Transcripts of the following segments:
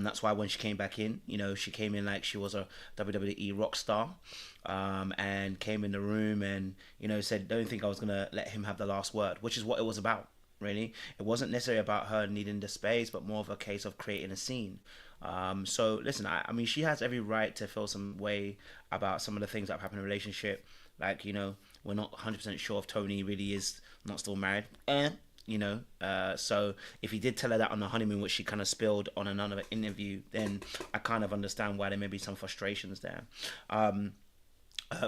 That's why when she came back in, she came in like she was a WWE rock star, and came in the room and said, "Don't think I was gonna let him have the last word," which is what it was about. Really, it wasn't necessarily about her needing the space, but more of a case of creating a scene. So listen, I mean, she has every right to feel some way about some of the things that have happened in the relationship. Like, we're not 100% sure if Tony really is not still married. So if he did tell her that on the honeymoon, which she kind of spilled on another interview, then I kind of understand why there may be some frustrations there.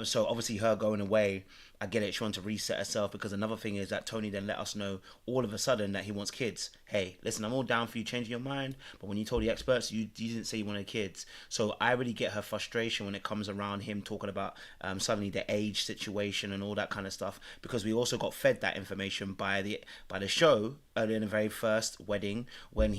So obviously her going away, I get it. She wanted to reset herself, because another thing is that Tony then let us know all of a sudden that he wants kids. Hey, listen, I'm all down for you changing your mind, but when you told the experts, you didn't say you wanted kids. So I really get her frustration when it comes around him talking about suddenly the age situation and all that kind of stuff, because we also got fed that information by the show earlier in the very first wedding, when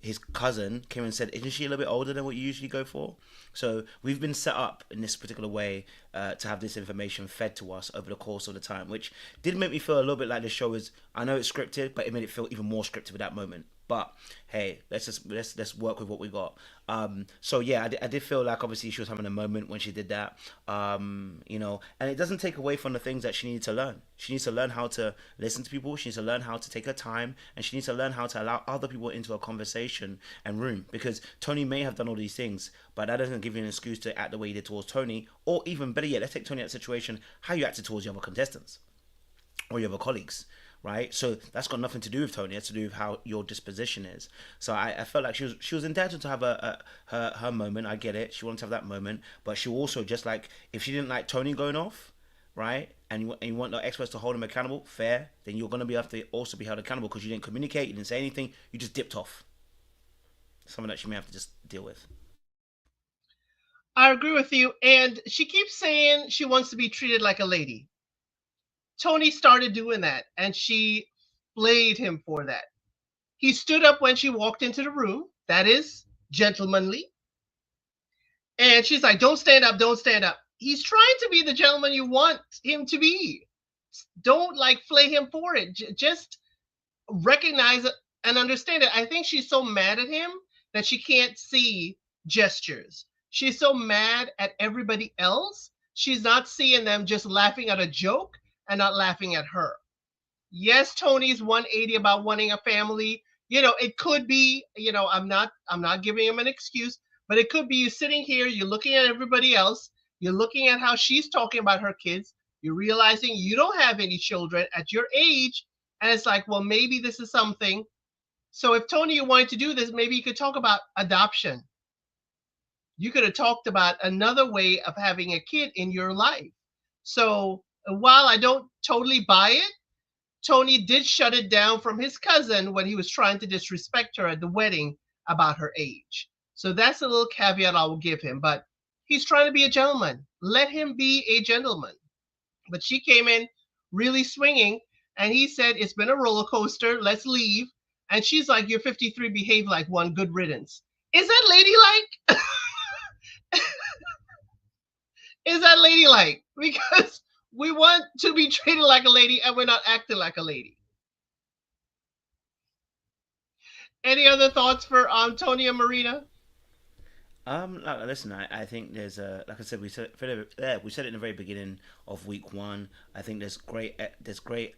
his cousin came and said, "Isn't she a little bit older than what you usually go for?" So we've been set up in this particular way to have this information fed to us over the course of the time, which did make me feel a little bit like the show is, I know it's scripted, but it made it feel even more scripted at that moment. But hey, let's work with what we got. So yeah, I did feel like obviously she was having a moment when she did that. And it doesn't take away from the things that she needs to learn. She needs to learn how to listen to people. She needs to learn how to take her time, and she needs to learn how to allow other people into a conversation and room. Because Tony may have done all these things, but that doesn't give you an excuse to act the way you did towards Tony, or even better yet, let's take Tony out of the situation, how you acted towards your other contestants or your other colleagues, right? So that's got nothing to do with Tony. It's to do with how your disposition is. So I felt like she was entitled to have her moment. I get it. She wanted to have that moment, but she also, just like, if she didn't like Tony going off, right, and you want the experts to hold him accountable, fair. Then you're gonna have to also be held accountable, because you didn't communicate, you didn't say anything, you just dipped off. Something that she may have to just deal with. I agree with you. And she keeps saying she wants to be treated like a lady. Tony started doing that, and she flayed him for that. He stood up when she walked into the room. That is gentlemanly. And she's like, "Don't stand up, don't stand up." He's trying to be the gentleman you want him to be. Don't like flay him for it. Just recognize it and understand it. I think she's so mad at him that she can't see gestures. She's so mad at everybody else. She's not seeing them just laughing at a joke and not laughing at her. Yes, Tony's 180 about wanting a family. It could be, I'm not giving him an excuse, but it could be you sitting here, you're looking at everybody else, you're looking at how she's talking about her kids, you're realizing you don't have any children at your age, and it's like, well, maybe this is something. So if Tony, you wanted to do this, maybe you could talk about adoption. You could have talked about another way of having a kid in your life. So while I don't totally buy it, Tony did shut it down from his cousin when he was trying to disrespect her at the wedding about her age. So that's a little caveat I will give him. But he's trying to be a gentleman. Let him be a gentleman. But she came in really swinging, and he said, "It's been a roller coaster. Let's leave." And she's like, "You're 53. Behave like one. Good riddance." Is that ladylike? Is that ladylike? Because we want to be treated like a lady, and we're not acting like a lady. Any other thoughts for Tonia Marina? Listen, I think there's like I said, we said it in the very beginning of week one. I think there's great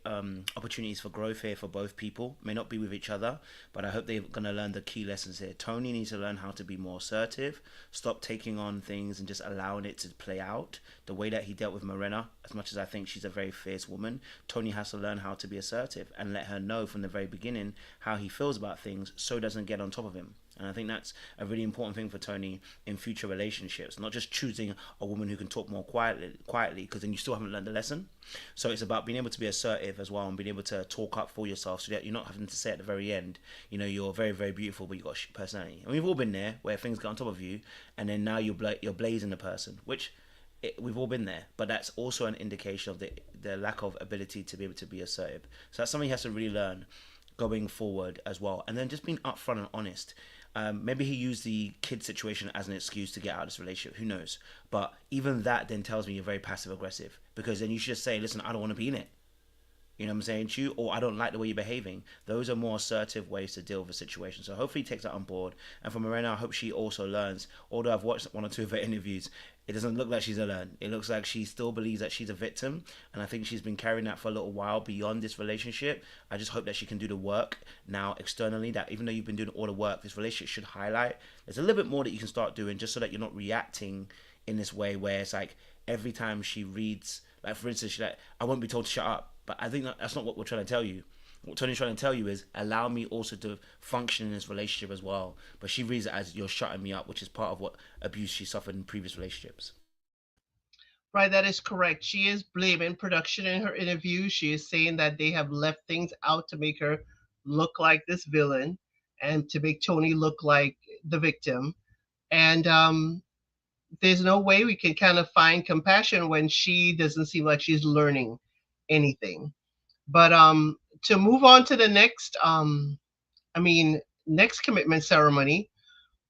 opportunities for growth here for both people. May not be with each other, but I hope they're gonna learn the key lessons here. Tony needs to learn how to be more assertive, stop taking on things and just allowing it to play out. The way that he dealt with Marina, as much as I think she's a very fierce woman, Tony has to learn how to be assertive and let her know from the very beginning how he feels about things, so it doesn't get on top of him. And I think that's a really important thing for Tony in future relationships. Not just choosing a woman who can talk more quietly, because then you still haven't learned the lesson. So it's about being able to be assertive as well, and being able to talk up for yourself, so that you're not having to say at the very end, you're very, very beautiful, but you've got a personality. And we've all been there, where things get on top of you, and then now you're blazing the person, which we've all been there. But that's also an indication of the lack of ability to be able to be assertive. So that's something he has to really learn going forward as well. And then just being upfront and honest. Maybe he used the kid situation as an excuse to get out of this relationship. Who knows? But even that then tells me you're very passive aggressive, because then you should just say, "Listen, I don't want to be in it." You know what I'm saying to you, or I don't like the way you're behaving. Those are more assertive ways to deal with a situation. So hopefully he takes that on board. And for Marina, I hope she also learns. Although I've watched one or two of her interviews, it doesn't look like she's learned. It looks like she still believes that she's a victim, and I think she's been carrying that for a little while beyond this relationship. I just hope that she can do the work now externally. That even though you've been doing all the work, this relationship should highlight. There's a little bit more that you can start doing, just so that you're not reacting in this way where it's like every time she reads, like for instance, she's like, I won't be told to shut up. But I think that's not what we're trying to tell you. What Tony's trying to tell you is allow me also to function in this relationship as well. But she reads it as you're shutting me up, which is part of what abuse she suffered in previous relationships. Right, that is correct. She is blaming production in her interview. She is saying that they have left things out to make her look like this villain and to make Tony look like the victim. And there's no way we can kind of find compassion when she doesn't seem like she's learning anything. But to move on to the next, next commitment ceremony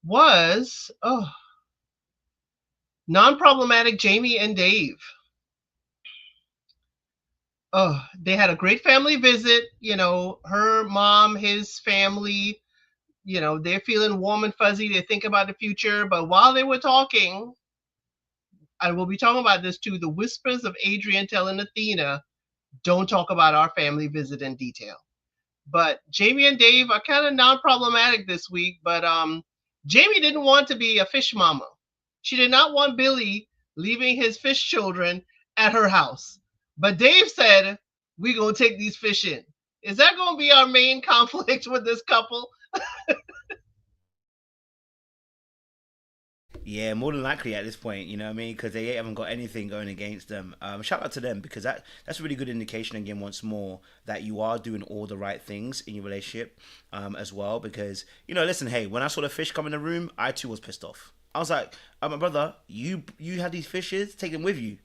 was non-problematic Jamie and Dave. Oh, they had a great family visit. You know, her mom, his family. You know, they're feeling warm and fuzzy. They think about the future. But while they were talking, I will be talking about this too. The whispers of Adrian telling Athena, "Don't talk about our family visit in detail." But Jamie and Dave are kind of non-problematic this week. But Jamie didn't want to be a fish mama. She did not want Billy leaving his fish children at her house. But Dave said, "We're going to take these fish in." Is that going to be our main conflict with this couple? Yeah, more than likely at this point, you know what I mean? Because they haven't got anything going against them. Shout out to them because that's a really good indication again, once more, that you are doing all the right things in your relationship as well. Because, you know, listen, hey, when I saw the fish come in the room, I too was pissed off. I was like, my brother, you had these fishes, take them with you.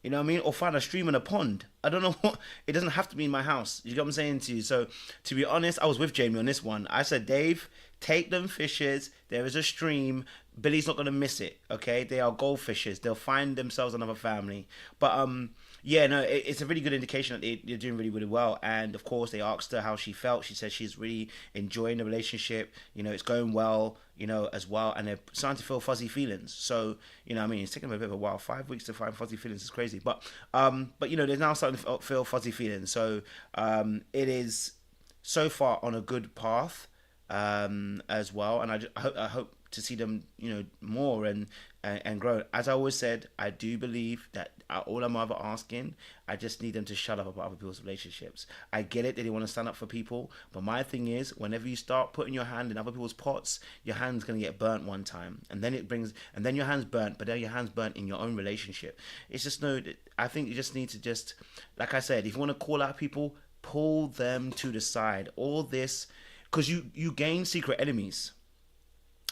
You know what I mean? Or find a stream and a pond. I don't know what. It doesn't have to be in my house. You get what I'm saying to you? So, to be honest, I was with Jamie on this one. I said, Dave, take them fishes. There is a stream. Billy's not gonna miss it. Okay, they are goldfishes. They'll find themselves another family. But yeah, no, it's a really good indication that they're doing really, really well. And of course, they asked her how she felt. She said she's really enjoying the relationship. You know, it's going well. You know, as well, and they're starting to feel fuzzy feelings. So, you know, I mean, it's taken them a bit of a while. 5 weeks to find fuzzy feelings is crazy. But you know, they're now starting to feel fuzzy feelings. So, it is so far on a good path, as well. And I hope to see them, you know, more and grow. As I always said, I do believe that all I'm ever asking, I just need them to shut up about other people's relationships. I get it that they want to stand up for people, but my thing is, whenever you start putting your hand in other people's pots, your hand's gonna get burnt one time, and then your hand's burnt, but then your hand's burnt in your own relationship. It's just no. I think you just need to just, like I said, if you want to call out people, pull them to the side. All this, because you gain secret enemies.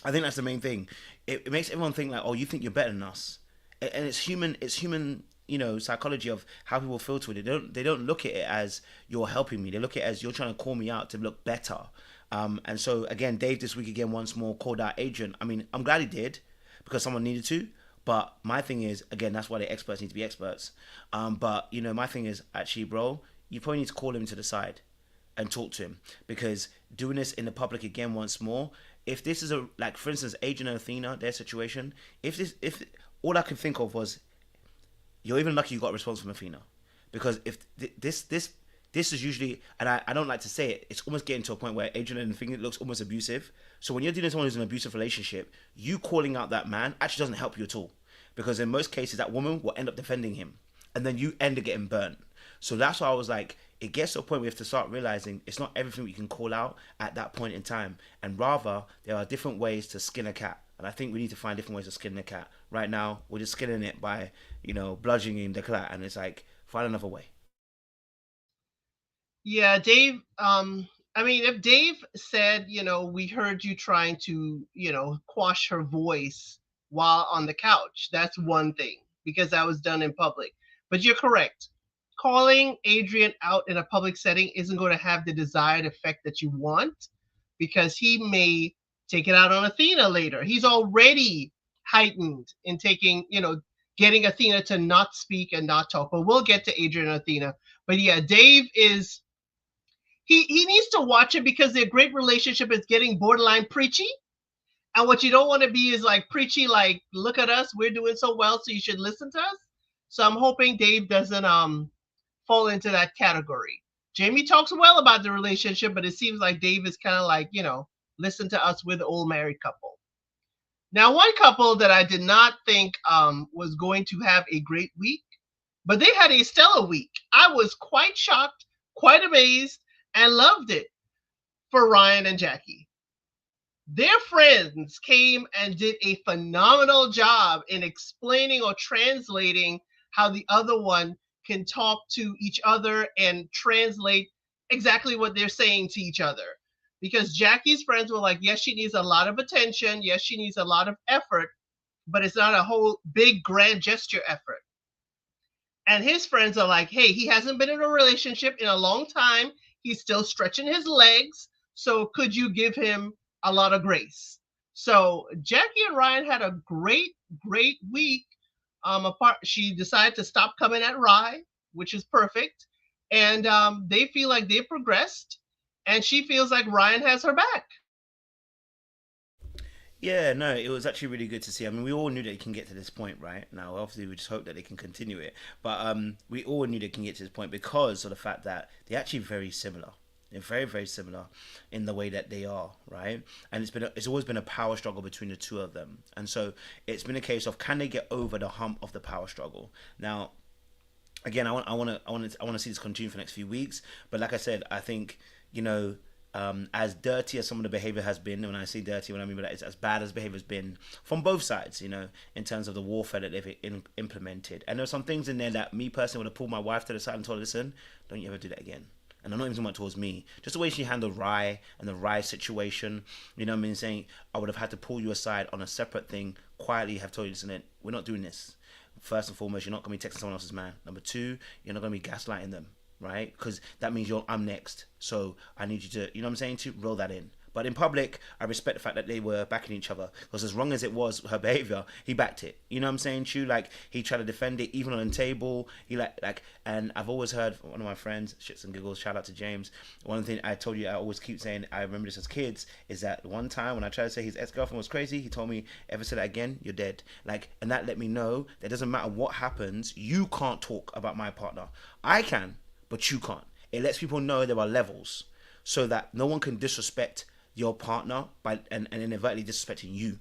I think that's the main thing. It makes everyone think like, oh, you think you're better than us, and it's human. It's human. You know, psychology of how people feel to it. They don't look at it as you're helping me. They look at it as you're trying to call me out to look better. And so again, Dave this week again once more called out Adrian. I mean, I'm glad he did because someone needed to. But my thing is, again, that's why the experts need to be experts. But you know, my thing is actually, bro, you probably need to call him to the side and talk to him, because doing this in the public again once more, if this is a, like for instance Adrian and Athena, their situation, if all I could think of was, you're even lucky you got a response from Athena, because if this is usually, and I don't like to say it, it's almost getting to a point where Adrian and Athena looks almost abusive. So when you're dealing with someone who's in an abusive relationship, you calling out that man actually doesn't help you at all, because in most cases that woman will end up defending him, and then you end up getting burnt. So that's why I was like, it gets to a point where we have to start realizing it's not everything we can call out at that point in time, and rather there are different ways to skin a cat. And I think we need to find different ways of skinning a cat. Right now, we're just skinning it by, you know, bludgeoning the cat, and it's like, find another way. Yeah, Dave. If Dave said, we heard you trying to, quash her voice while on the couch, that's one thing because that was done in public. But you're correct. Calling Adrian out in a public setting isn't going to have the desired effect that you want, because he may take it out on Athena later. He's already heightened in getting Athena to not speak and not talk. But we'll get to Adrian and Athena. But yeah, Dave is he needs to watch it because their great relationship is getting borderline preachy. And what you don't want to be is like preachy, like, look at us, we're doing so well, so you should listen to us. So I'm hoping Dave doesn't fall into that category. Jamie talks well about the relationship, but it seems like Dave is kind of like, listen to us, we're the old married couple. Now, one couple that I did not think was going to have a great week, but they had a stellar week. I was quite shocked, quite amazed, and loved it for Ryan and Jacqui. Their friends came and did a phenomenal job in explaining or translating how the other one can talk to each other and translate exactly what they're saying to each other. Because Jacqui's friends were like, yes, she needs a lot of attention. Yes, she needs a lot of effort, but it's not a whole big grand gesture effort. And his friends are like, hey, he hasn't been in a relationship in a long time. He's still stretching his legs. So could you give him a lot of grace? So Jacqui and Ryan had a great, great week. She decided to stop coming at Rye, which is perfect. And they feel like they progressed. And she feels like Ryan has her back. Yeah, no, it was actually really good to see. I mean, we all knew that it can get to this point, right? Now, obviously, we just hope that they can continue it. But we all knew they can get to this point because of the fact that they're actually very similar. They're very, very similar in the way that they are, right? And it's always been a power struggle between the two of them. And so it's been a case of can they get over the hump of the power struggle? Now, again, I want to see this continue for the next few weeks. But like I said, I think as dirty as some of the behavior has been, and when I say dirty, what I mean by that is as bad as behavior has been from both sides, in terms of the warfare that they've implemented. And there's some things in there that me personally would have pulled my wife to the side and told her, listen, don't you ever do that again. And I'm not even talking about towards me, just the way she handled Rye and the Rye situation. You know what I mean? Saying I would have had to pull you aside on a separate thing, quietly have told you, listen, we're not doing this. First and foremost, you're not going to be texting someone else's man. Number two, you're not going to be gaslighting them, right? Because that means I'm next. So I need you to, you know what I'm saying, to roll that in. But in public, I respect the fact that they were backing each other. Because as wrong as it was, her behavior, he backed it. You know what I'm saying, Chu? Like, he tried to defend it, even on the table. He and I've always heard from one of my friends, shits and giggles, shout out to James. One thing I told you, I always keep saying, I remember this as kids, is that one time when I tried to say his ex-girlfriend was crazy, he told me, ever say that again, you're dead. And that let me know that it doesn't matter what happens, you can't talk about my partner. I can, but you can't. It lets people know there are levels so that no one can disrespect your partner and inadvertently disrespecting you.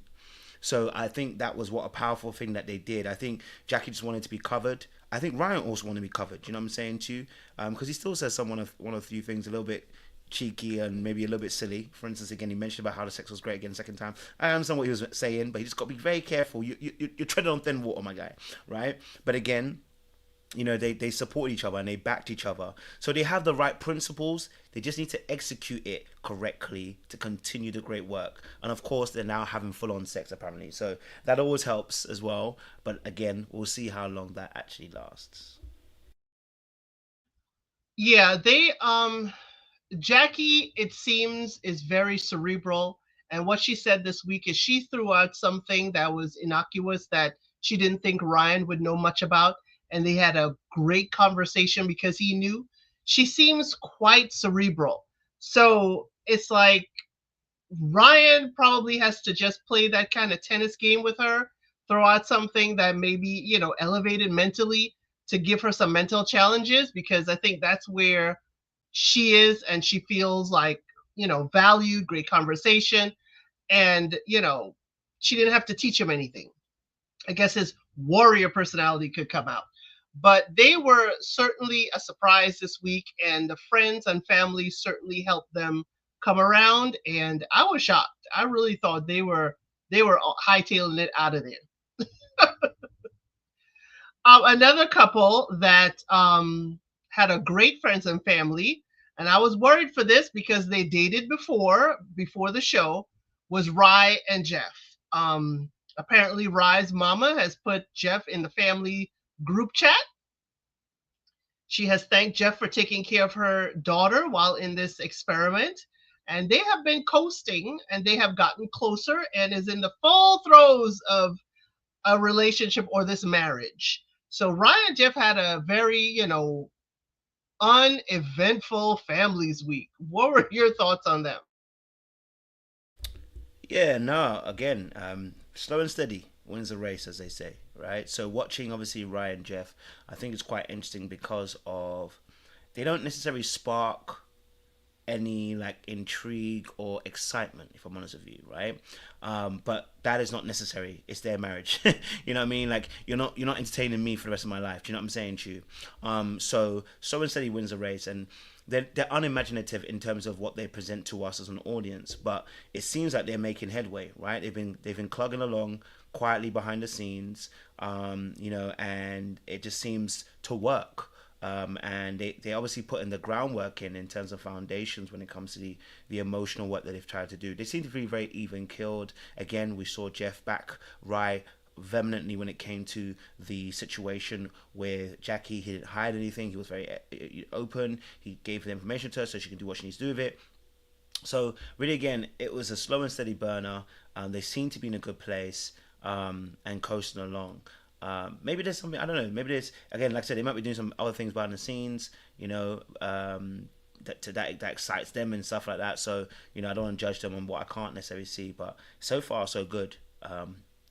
So I think that was what a powerful thing that they did. I think Jacqui just wanted to be covered. I think Ryan also wanted to be covered. You know what I'm saying to you? Because he still says one of a few things a little bit cheeky and maybe a little bit silly. For instance, again, he mentioned about how the sex was great again the second time. I understand what he was saying, but he just got to be very careful. You're treading on thin water, my guy, right? But again, they support each other and they backed each other. So they have the right principles. They just need to execute it correctly to continue the great work. And of course, they're now having full-on sex, apparently. So that always helps as well. But again, we'll see how long that actually lasts. Yeah, Jacqui, it seems, is very cerebral. And what she said this week is she threw out something that was innocuous that she didn't think Ryan would know much about. And they had a great conversation because he knew. She seems quite cerebral. So it's like Ryan probably has to just play that kind of tennis game with her, throw out something that maybe, elevated mentally to give her some mental challenges because I think that's where she is and she feels like, valued, great conversation. And, she didn't have to teach him anything. I guess his warrior personality could come out. But they were certainly a surprise this week, and the friends and family certainly helped them come around. And I was shocked. I really thought they were hightailing it out of there. Another couple that had a great friends and family, and I was worried for this because they dated before the show, was Rye and Jeff. Apparently, Rye's mama has put Jeff in the family group chat. She has thanked Jeff for taking care of her daughter while in this experiment. And they have been coasting and they have gotten closer and is in the full throes of a relationship or this marriage. So Ryan and Jeff had a very, uneventful families week. What were your thoughts on them? Yeah, no, again, slow and steady wins the race, as they say, right? So watching obviously Ryan and Jeff, I think it's quite interesting because of they don't necessarily spark any like intrigue or excitement, if I'm honest with you, right? But that is not necessary. It's their marriage. You know what I mean? Like you're not entertaining me for the rest of my life. Do you know what I'm saying to you? So instead he wins the race, and they're unimaginative in terms of what they present to us as an audience. But it seems like they're making headway, right? They've been clugging along quietly behind the scenes, and it just seems to work. And they obviously put in the groundwork in terms of foundations when it comes to the emotional work that they've tried to do. They seem to be very even killed. Again, we saw Jeff back Rye vehemently when it came to the situation where Jacqui, he didn't hide anything. He was very open. He gave the information to her so she can do what she needs to do with it. So really, again, it was a slow and steady burner. They seem to be in a good place, and coasting along. Maybe there's something, I don't know. Maybe there's, again, like I said, they might be doing some other things behind the scenes. That excites them and stuff like that. So I don't want to judge them on what I can't necessarily see. But so far, so good.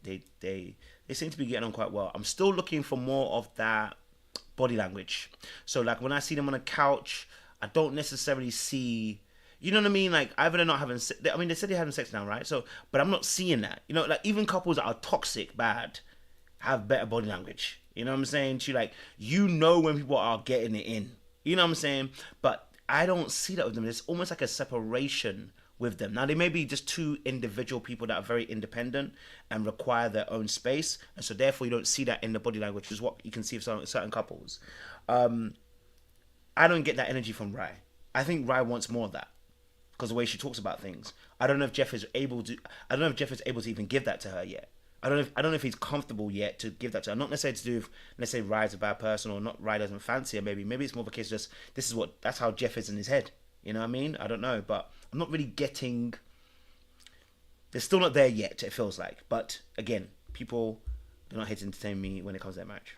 They seem to be getting on quite well. I'm still looking for more of that body language. So like when I see them on a couch, I don't necessarily see. You know what I mean? Like either they're not having. I mean, they said they're having sex now, right? So, but I'm not seeing that. Like even couples that are toxic, bad, have better body language. You know what I'm saying? To like, when people are getting it in. You know what I'm saying? But I don't see that with them. It's almost like a separation with them. Now they may be just two individual people that are very independent and require their own space, and so therefore you don't see that in the body language, which is what you can see of certain couples. I don't get that energy from Rye. I think Rye wants more of that because the way she talks about things. I don't know if Jeff is able to. I don't know if Jeff is able to even give that to her yet. I don't know if he's comfortable yet to give that to her. Not necessarily to do with, let's say, Rye's a bad person or not. Rye doesn't fancy her. Maybe it's more of a case of just that's how Jeff is in his head. You know what I mean? I don't know, but I'm not really getting. They're still not there yet. It feels like, but again, people do not hate to entertain me when it comes to that match.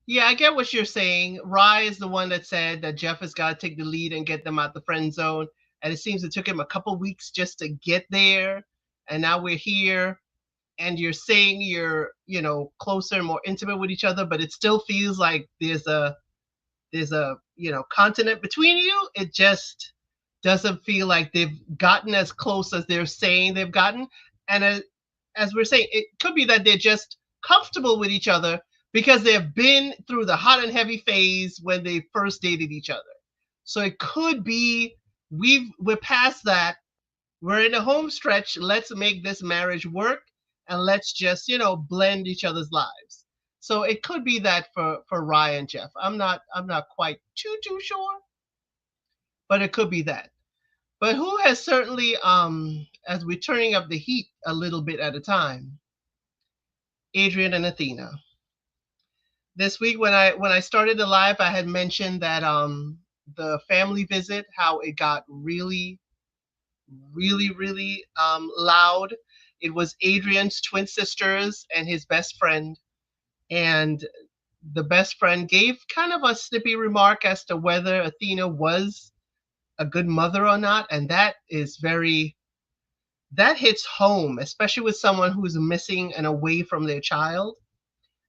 Yeah, I get what you're saying. Rye is the one that said that Jeff has got to take the lead and get them out the friend zone. And it seems it took him a couple weeks just to get there. And now we're here and you're saying you're, closer and more intimate with each other, but it still feels like there's a continent between you. It just doesn't feel like they've gotten as close as they're saying they've gotten. And as we're saying, it could be that they're just comfortable with each other because they've been through the hot and heavy phase when they first dated each other. So it could be we're past that. We're in a home stretch. Let's make this marriage work and let's just, blend each other's lives. So it could be that for Ryan and Jeff. I'm not quite too sure, but it could be that. But who has certainly, as we're turning up the heat a little bit at a time, Adrian and Athena. This week when I started the live, I had mentioned that the family visit, how it got really, really, really loud. It was Adrian's twin sisters and his best friend, and the best friend gave kind of a snippy remark as to whether Athena was a good mother or not, and that hits home, especially with someone who's missing and away from their child.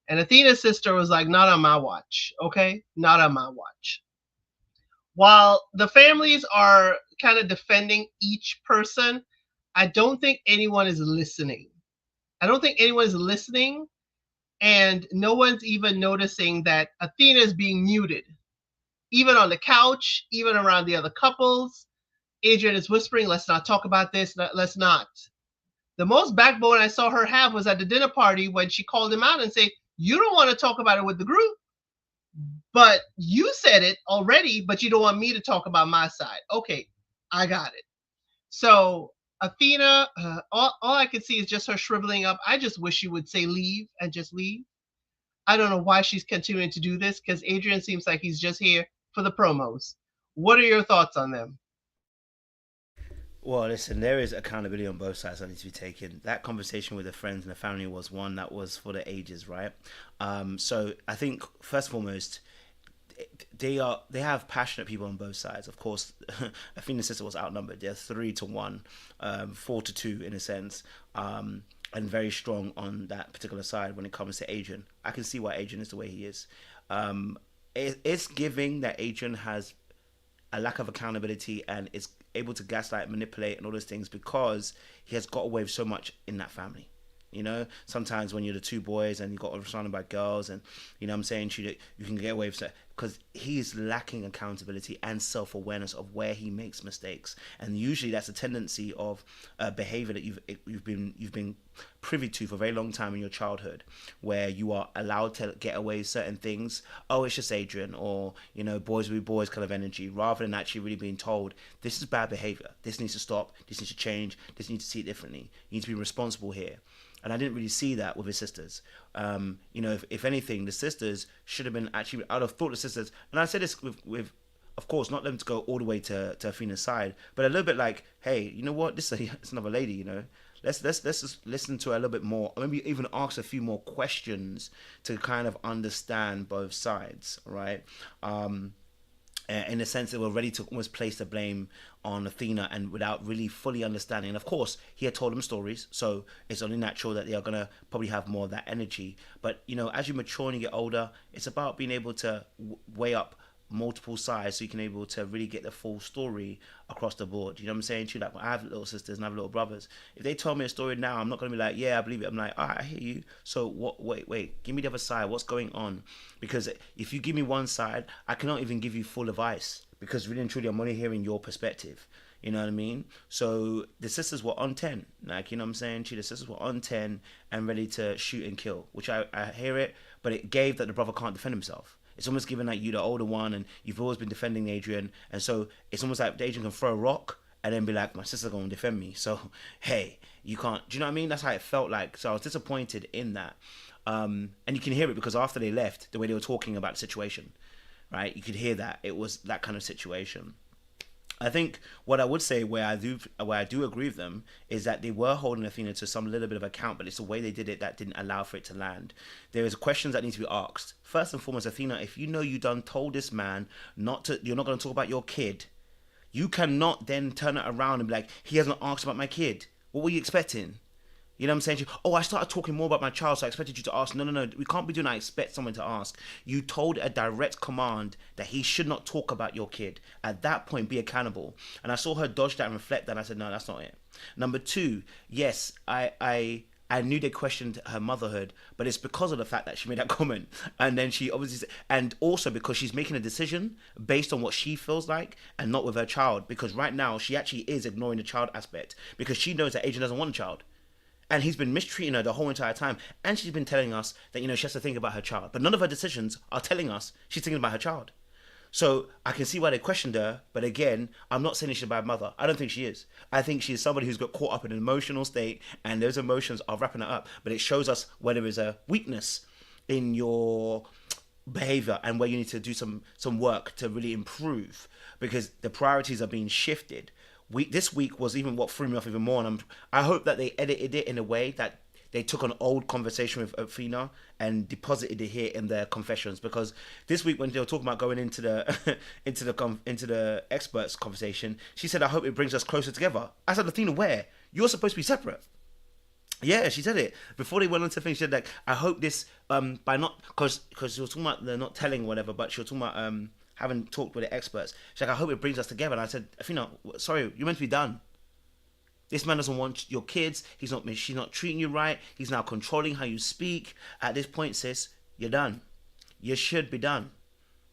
And Athena's sister was like, not on my watch, okay? Not on my watch. While the families are kind of defending each person, I don't think anyone is listening. I don't think anyone is listening, and no one's even noticing that Athena is being muted. Even on the couch, even around the other couples, Adrian is whispering, let's not talk about this, let's not. The most backbone I saw her have was at the dinner party when she called him out and said, you don't want to talk about it with the group, but you said it already, but you don't want me to talk about my side. Okay, I got it. So Athena, all I could see is just her shriveling up. I just wish she would say leave and just leave. I don't know why she's continuing to do this because Adrian seems like he's just here for the promos. What are your thoughts on them? Well, listen, there is accountability on both sides that needs to be taken. That conversation with the friends and the family was one that was for the ages, right? So I think, first and foremost, they have passionate people on both sides. Of course, Athena's sister was outnumbered. They're 3-1, 4-2 in a sense, and very strong on that particular side when it comes to Adrian. I can see why Adrian is the way he is. It's giving that Adrian has a lack of accountability and is able to gaslight, manipulate, and all those things because he has got away with so much in that family. You know, sometimes when you're the two boys and you got surrounded by girls, and you know what I'm saying, you can get away with that because he's lacking accountability and self-awareness of where he makes mistakes. And usually that's a tendency of behavior that you've been privy to for a very long time in your childhood, where you are allowed to get away with certain things. Oh, it's just Adrian, or you know, boys will be boys kind of energy, rather than actually really being told this is bad behavior, this needs to stop, this needs to change, this needs to see it differently, you need to be responsible here. And I didn't really see that with his sisters. You know, if anything, the sisters should have been actually, I'd have thought the sisters, and I said this with of course, not them to go all the way to Athena's side, but a little bit like, hey, you know what, it's another lady, you know. Let's just listen to her a little bit more, or maybe even ask a few more questions to kind of understand both sides, right? In a sense, they were ready to almost place the blame on Athena, and without really fully understanding. And of course, he had told them stories, so it's only natural that they are gonna probably have more of that energy. But you know, as you mature and you get older, it's about being able to weigh up multiple sides so you can able to really get the full story across the board. You know what I'm saying to you? Like, I have little sisters and I have little brothers. If they tell me a story now, I'm not going to be like, yeah, I believe it. I'm like, all right, I hear you. So what? Wait, give me the other side. What's going on? Because if you give me one side, I cannot even give you full advice, because really and truly, I'm only hearing your perspective. You know what I mean? So the sisters were on 10. Like, you know what I'm saying? The sisters were on 10 and ready to shoot and kill, which I hear it, but it gave that the brother can't defend himself. It's almost given that you the older one and you've always been defending Adrian, and so it's almost like Adrian can throw a rock and then be like, my sister's gonna defend me, so hey, you can't. Do you know what I mean? That's how it felt like. So I was disappointed in that, and you can hear it because after they left, the way they were talking about the situation, right? You could hear that it was that kind of situation. I think what I would say where I do agree with them is that they were holding Athena to some little bit of account, but it's the way they did it that didn't allow for it to land. There is questions that need to be asked. First and foremost, Athena, if you know you done told this man you're not going to talk about your kid, you cannot then turn it around and be like, he hasn't asked about my kid. What were you expecting? You know what I'm saying? Oh, I started talking more about my child, so I expected you to ask. No. We can't be doing that. I expect someone to ask. You told a direct command that he should not talk about your kid. At that point, be accountable. And I saw her dodge that and reflect that, and I said, no, that's not it. Number two, yes, I knew they questioned her motherhood, but it's because of the fact that she made that comment. And then she obviously, and also because she's making a decision based on what she feels like and not with her child. Because right now, she actually is ignoring the child aspect because she knows that Adrian doesn't want a child. And he's been mistreating her the whole entire time. And she's been telling us that, you know, she has to think about her child. But none of her decisions are telling us she's thinking about her child. So I can see why they questioned her. But again, I'm not saying she's a bad mother. I don't think she is. I think she's somebody who's got caught up in an emotional state. And those emotions are wrapping her up. But it shows us where there is a weakness in your behavior and where you need to do some work to really improve. Because the priorities are being shifted. This week was even what threw me off even more, and I hope that they edited it in a way that they took an old conversation with Athena and deposited it here in their confessions. Because this week when they were talking about going into the into the experts conversation, she said, "I hope it brings us closer together." I said, "Athena, where? You're supposed to be separate." Yeah, she said it before they went on to things. She said, like, I hope this by not because she was talking about they're not telling whatever, but she was talking about having talked with the experts. She's like, I hope it brings us together. And I said, Athena, sorry, you're meant to be done. This man doesn't want your kids. She's not treating you right. He's now controlling how you speak. At this point, sis, you're done. You should be done.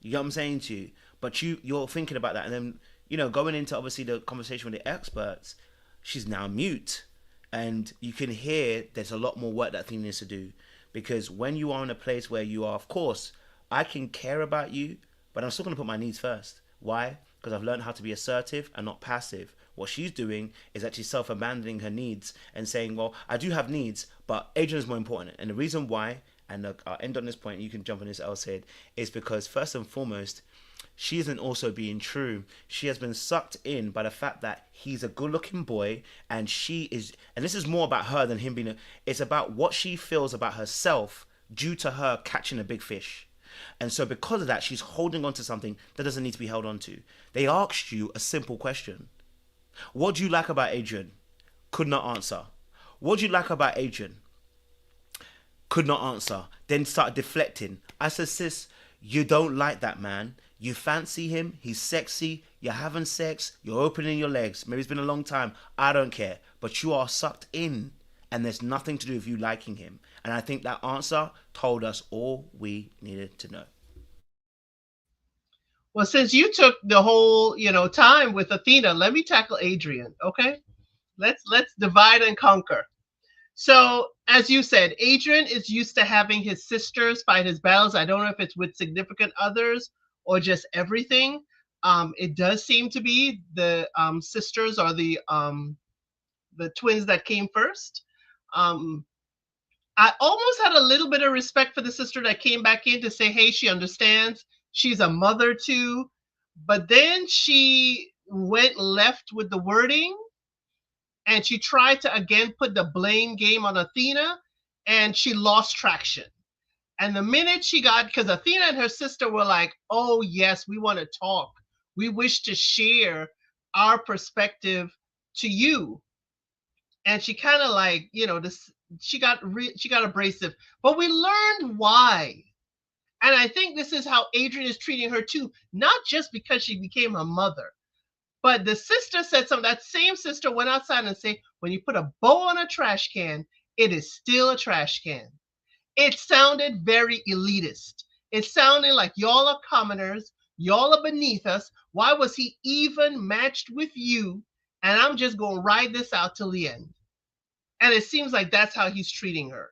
You know what I'm saying to you? But you're thinking about that. And then, you know, going into obviously the conversation with the experts, she's now mute. And you can hear there's a lot more work that Athena needs to do. Because when you are in a place where you are, of course, I can care about you, but I'm still going to put my needs first. Why? Because I've learned how to be assertive and not passive. What she's doing is actually self-abandoning her needs and saying, well, I do have needs, but Adrian is more important. And the reason why, and I'll end on this point, you can jump on this, Elsaid, is because first and foremost, she isn't also being true. She has been sucked in by the fact that he's a good-looking boy, and she is, and this is more about her than him being it's about what she feels about herself due to her catching a big fish. And so because of that, she's holding on to something that doesn't need to be held on to. They asked you a simple question. What do you like about Adrian? Could not answer. What do you like about Adrian? Could not answer. Then started deflecting. I said, sis, you don't like that man. You fancy him. He's sexy. You're having sex. You're opening your legs. Maybe it's been a long time. I don't care. But you are sucked in. And there's nothing to do with you liking him. And I think that answer told us all we needed to know. Well, since you took the whole, time with Athena, let me tackle Adrian, okay? Let's divide and conquer. So, as you said, Adrian is used to having his sisters fight his battles. I don't know if it's with significant others or just everything. It does seem to be the sisters or the twins that came first. I almost had a little bit of respect for the sister that came back in to say, hey, she understands. She's a mother too. But then she went left with the wording, and she tried to again put the blame game on Athena, and she lost traction. And the minute she got, because Athena and her sister were like, oh, yes, we want to talk. We wish to share our perspective to you. And she kind of like, she got abrasive. But we learned why. And I think this is how Adrian is treating her too, not just because she became a mother. But the sister said something. That same sister went outside and said, when you put a bow on a trash can, it is still a trash can. It sounded very elitist. It sounded like y'all are commoners. Y'all are beneath us. Why was he even matched with you? And I'm just going to ride this out till the end. And it seems like that's how he's treating her.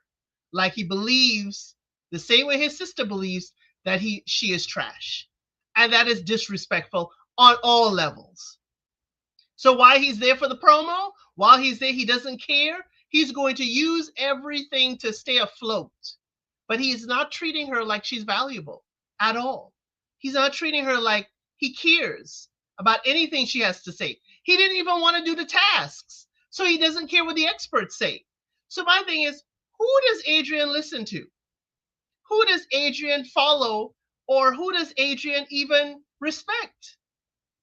Like he believes the same way his sister believes that she is trash. And that is disrespectful on all levels. So while he's there for the promo, while he's there, he doesn't care. He's going to use everything to stay afloat. But he's not treating her like she's valuable at all. He's not treating her like he cares about anything she has to say. He didn't even want to do the tasks. So he doesn't care what the experts say. So my thing is, who does Adrian listen to? Who does Adrian follow? Or who does Adrian even respect?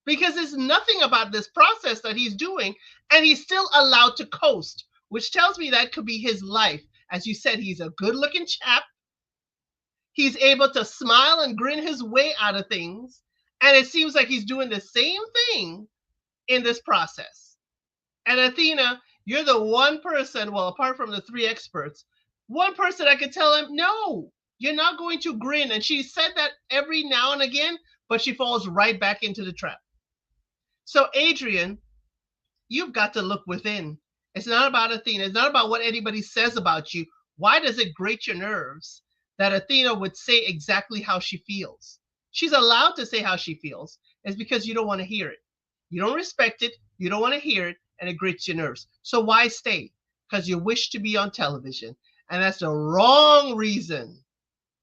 Because there's nothing about this process that he's doing, and he's still allowed to coast, which tells me that could be his life. As you said, he's a good-looking chap. He's able to smile and grin his way out of things, and it seems like he's doing the same thing in this process. And Athena, you're the one person, well, apart from the three experts, one person I could tell him, no, you're not going to grin. And she said that every now and again, but she falls right back into the trap. So Adrian, you've got to look within. It's not about Athena. It's not about what anybody says about you. Why does it grate your nerves that Athena would say exactly how she feels? She's allowed to say how she feels. It's because you don't want to hear it. You don't respect it. You don't want to hear it, and it grates your nerves. So why stay? Because you wish to be on television. And that's the wrong reason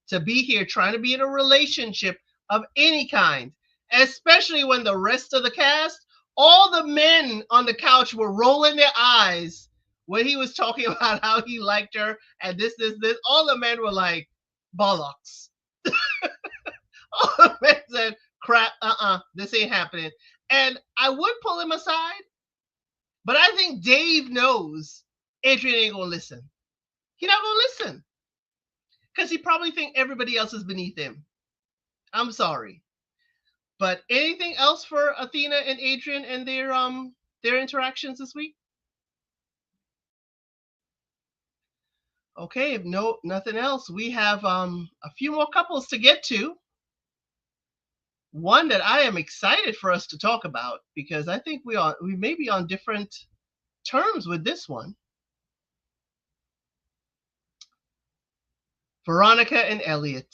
to be here trying to be in a relationship of any kind, especially when the rest of the cast, all the men on the couch were rolling their eyes when he was talking about how he liked her and this. All the men were like, bollocks. All the men said, crap, this ain't happening. And I would pull him aside, but I think Dave knows Adrian ain't gonna listen. He's not gonna listen because he probably think everybody else is beneath him. I'm sorry. But anything else for Athena and Adrian and their interactions this week? Okay, if nothing else, we have a few more couples to get to. One that I am excited for us to talk about because I think we may be on different terms with this one. Veronica and Elliot.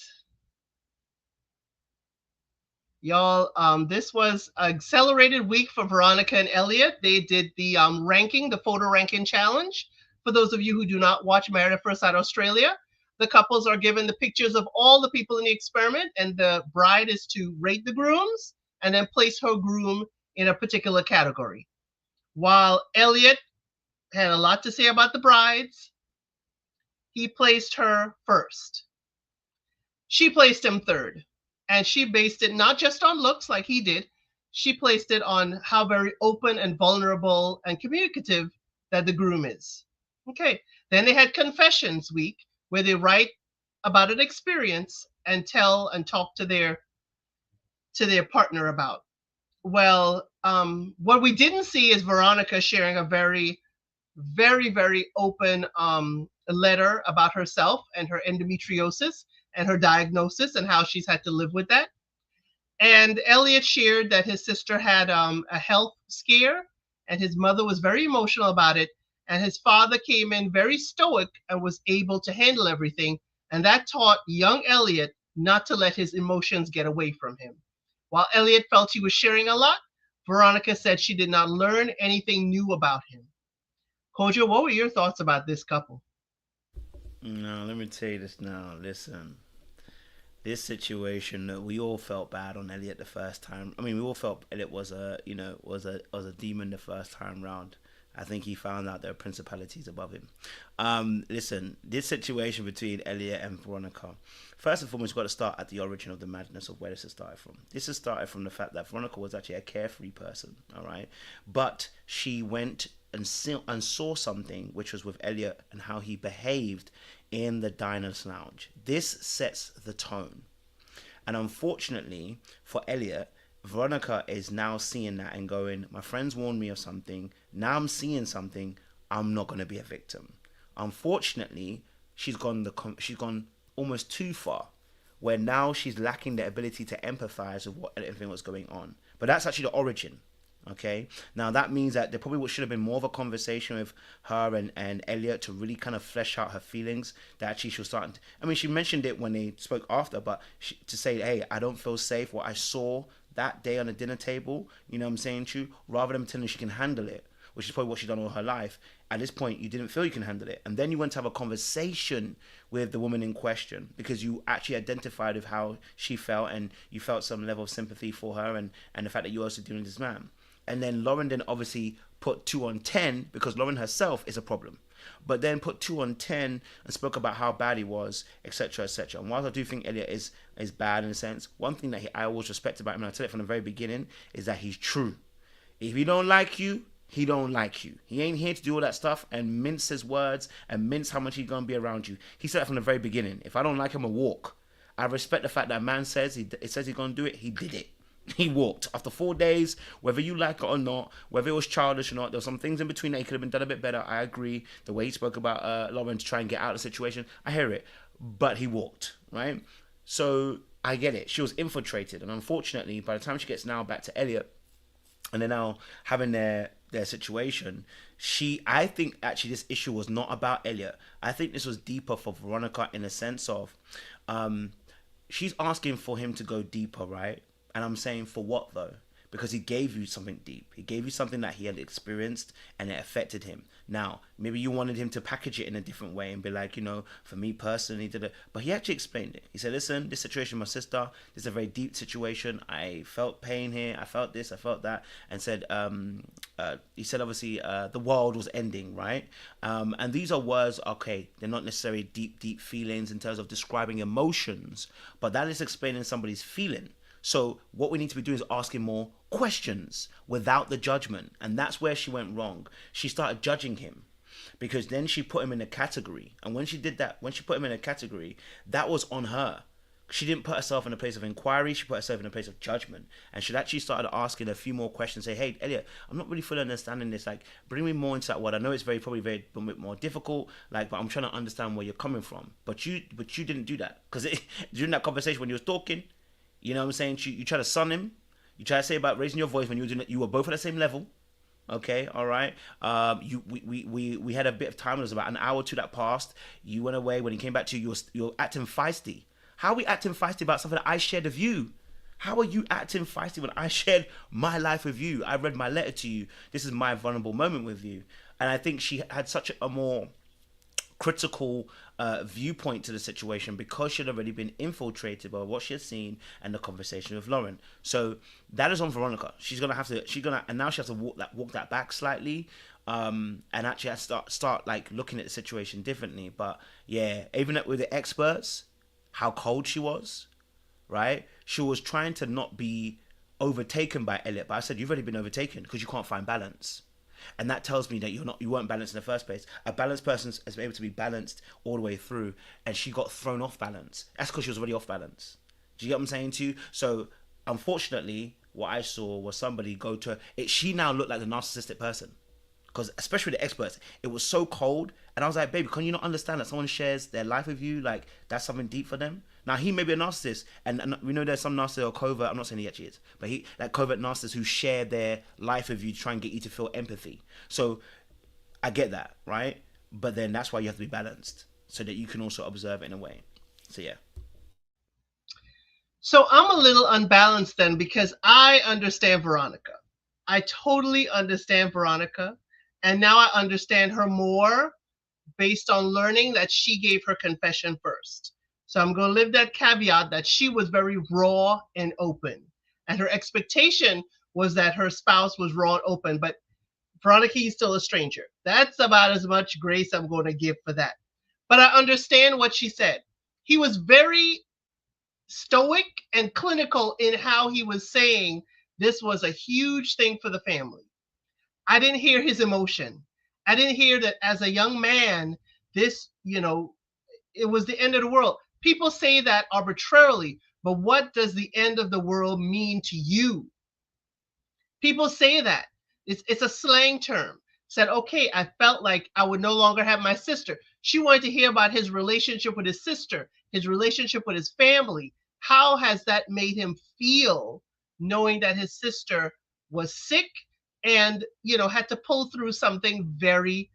Y'all, this was an accelerated week for Veronica and Elliot. They did the ranking, the photo ranking challenge. For those of you who do not watch Married at First Sight Australia, the couples are given the pictures of all the people in the experiment, and the bride is to rate the grooms and then place her groom in a particular category. While Elliot had a lot to say about the brides, he placed her first. She placed him third. And she based it not just on looks like he did, she placed it on how very open and vulnerable and communicative that the groom is. Okay. Then they had Confessions Week, where they write about an experience and tell and talk to their partner about. Well, what we didn't see is Veronica sharing a very, very, very open letter about herself and her endometriosis and her diagnosis and how she's had to live with that. And Elliot shared that his sister had a health scare and his mother was very emotional about it. And his father came in very stoic and was able to handle everything. And that taught young Elliot not to let his emotions get away from him. While Elliot felt he was sharing a lot, Veronica said she did not learn anything new about him. Kojo, what were your thoughts about this couple? No, let me tell you this now. Listen, this situation, we all felt bad on Elliot the first time. I mean, we all felt Elliot was a demon the first time round. I think he found out there are principalities above him. Listen, this situation between Elliot and Veronica. First and foremost, we've got to start at the origin of the madness of where this has started from. This has started from the fact that Veronica was actually a carefree person, all right? But she went and saw something, which was with Elliot and how he behaved in the diner's lounge. This sets the tone. And unfortunately for Elliot, Veronica is now seeing that and going, my friends warned me of something. Now I'm seeing something. I'm not going to be a victim. Unfortunately, she's gone almost too far, where now she's lacking the ability to empathize with what everything was going on. But that's actually the origin. Okay, now that means that there probably should have been more of a conversation with her and Elliot to really kind of flesh out her feelings. That actually she was starting to, I mean, she mentioned it when they spoke after, but to say, hey, I don't feel safe, what I saw that day on the dinner table, you know what I'm saying to you, rather than telling her she can handle it, which is probably what she's done all her life. At this point, you didn't feel you can handle it. And then you went to have a conversation with the woman in question because you actually identified with how she felt and you felt some level of sympathy for her and the fact that you're also dealing with this man. And then Lauren then obviously put 2 on 10 because Lauren herself is a problem. But then put 2 on 10 and spoke about how bad he was, etc., etc. And whilst I do think Elliot is bad in a sense, one thing that I always respect about him, and I tell it from the very beginning, is that he's true. If he don't like you, he don't like you. He ain't here to do all that stuff and mince his words and mince how much he's going to be around you. He said that from the very beginning. If I don't like him, I walk. I respect the fact that man says it says he's going to do it. He did it. He walked. After 4 days, whether you like it or not, whether it was childish or not, there were some things in between that he could have been done a bit better. I agree. The way he spoke about Lauren to try and get out of the situation, I hear it. But he walked, right? So I get it. She was infiltrated. And unfortunately, by the time she gets now back to Elliot, and they're now having their situation, I think actually this issue was not about Elliot. I think this was deeper for Veronica in a sense of she's asking for him to go deeper, right? And I'm saying, for what though? Because he gave you something deep. He gave you something that he had experienced and it affected him. Now, maybe you wanted him to package it in a different way and be like, for me personally, but he actually explained it. He said, listen, this situation with my sister, this is a very deep situation. I felt pain here. I felt this, I felt that. And said, he said, obviously, the world was ending, right? And these are words, okay, they're not necessarily deep feelings in terms of describing emotions, but that is explaining somebody's feeling. So what we need to be doing is asking more questions without the judgment. And that's where she went wrong. She started judging him because then she put him in a category. And when she did that, when she put him in a category, that was on her. She didn't put herself in a place of inquiry. She put herself in a place of judgment. And she actually started asking a few more questions. Say, hey, Elliot, I'm not really fully understanding this. Like, bring me more into that word. I know it's probably very a bit more difficult. Like, but I'm trying to understand where you're coming from. But you didn't do that. Because during that conversation when you was talking, you know what I'm saying? You try to sun him. You try to say about raising your voice when you were doing it. You were both at the same level. Okay, all right. We had a bit of time. It was about an hour or two that passed. You went away. When he came back to you, you're acting feisty. How are we acting feisty about something that I shared with you? How are you acting feisty when I shared my life with you? I read my letter to you. This is my vulnerable moment with you. And I think she had such a more critical viewpoint to the situation because she had already been infiltrated by what she had seen and the conversation with Lauren. So that is on Veronica. And now she has to walk that back slightly, and actually has to start like looking at the situation differently. But yeah, even with the experts, how cold she was, right? She was trying to not be overtaken by Elliot, but I said, you've already been overtaken because you can't find balance. And that tells me that you weren't balanced in the first place. A balanced person is able to be balanced all the way through, and she got thrown off balance. That's because she was already off balance. Do you get what I'm saying to you? So unfortunately, what I saw was somebody go to it. She now looked like the narcissistic person, because especially the experts, it was so cold, and I was like, baby, can you not understand that someone shares their life with you? Like, that's something deep for them. Now, he may be a narcissist, and we know there's some narcissists or covert, I'm not saying he actually is, but he, like, covert narcissists who share their life with you to try and get you to feel empathy. So I get that, right? But then that's why you have to be balanced, so that you can also observe it in a way. So yeah. So I'm a little unbalanced then, because I understand Veronica. I totally understand Veronica. And now I understand her more based on learning that she gave her confession first. So I'm going to leave that caveat that she was very raw and open. And her expectation was that her spouse was raw and open. But Veronica is still a stranger. That's about as much grace I'm going to give for that. But I understand what she said. He was very stoic and clinical in how he was saying this was a huge thing for the family. I didn't hear his emotion. I didn't hear that as a young man, this, it was the end of the world. People say that arbitrarily, but what does the end of the world mean to you? People say that. It's a slang term. Said, okay, I felt like I would no longer have my sister. She wanted to hear about his relationship with his sister, his relationship with his family. How has that made him feel knowing that his sister was sick and, had to pull through something very,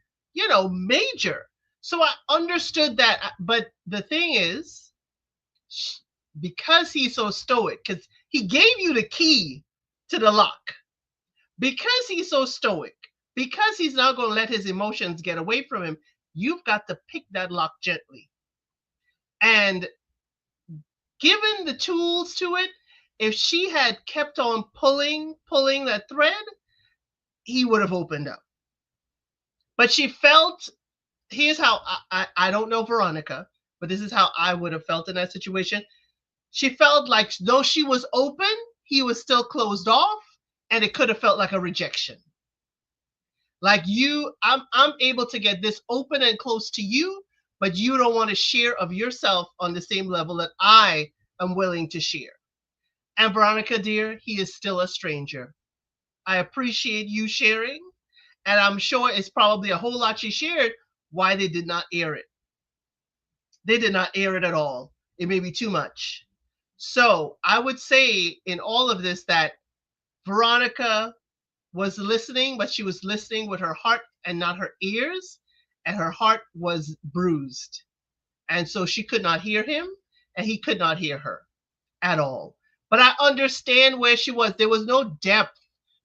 major? So I understood that. But the thing is, because he's so stoic, because he gave you the key to the lock, because he's so stoic, because he's not going to let his emotions get away from him, you've got to pick that lock gently. And given the tools to it, if she had kept on pulling that thread, he would have opened up. But she felt, here's how, I don't know Veronica, but this is how I would have felt in that situation. She felt like though she was open, he was still closed off, and it could have felt like a rejection. Like I'm able to get this open and close to you, but you don't want to share of yourself on the same level that I am willing to share. And Veronica, dear, he is still a stranger. I appreciate you sharing, and I'm sure it's probably a whole lot she shared why they did not air it. They did not air it at all. It may be too much. So I would say in all of this that Veronica was listening, but she was listening with her heart and not her ears, and her heart was bruised. And so she could not hear him, and he could not hear her at all. But I understand where she was. There was no depth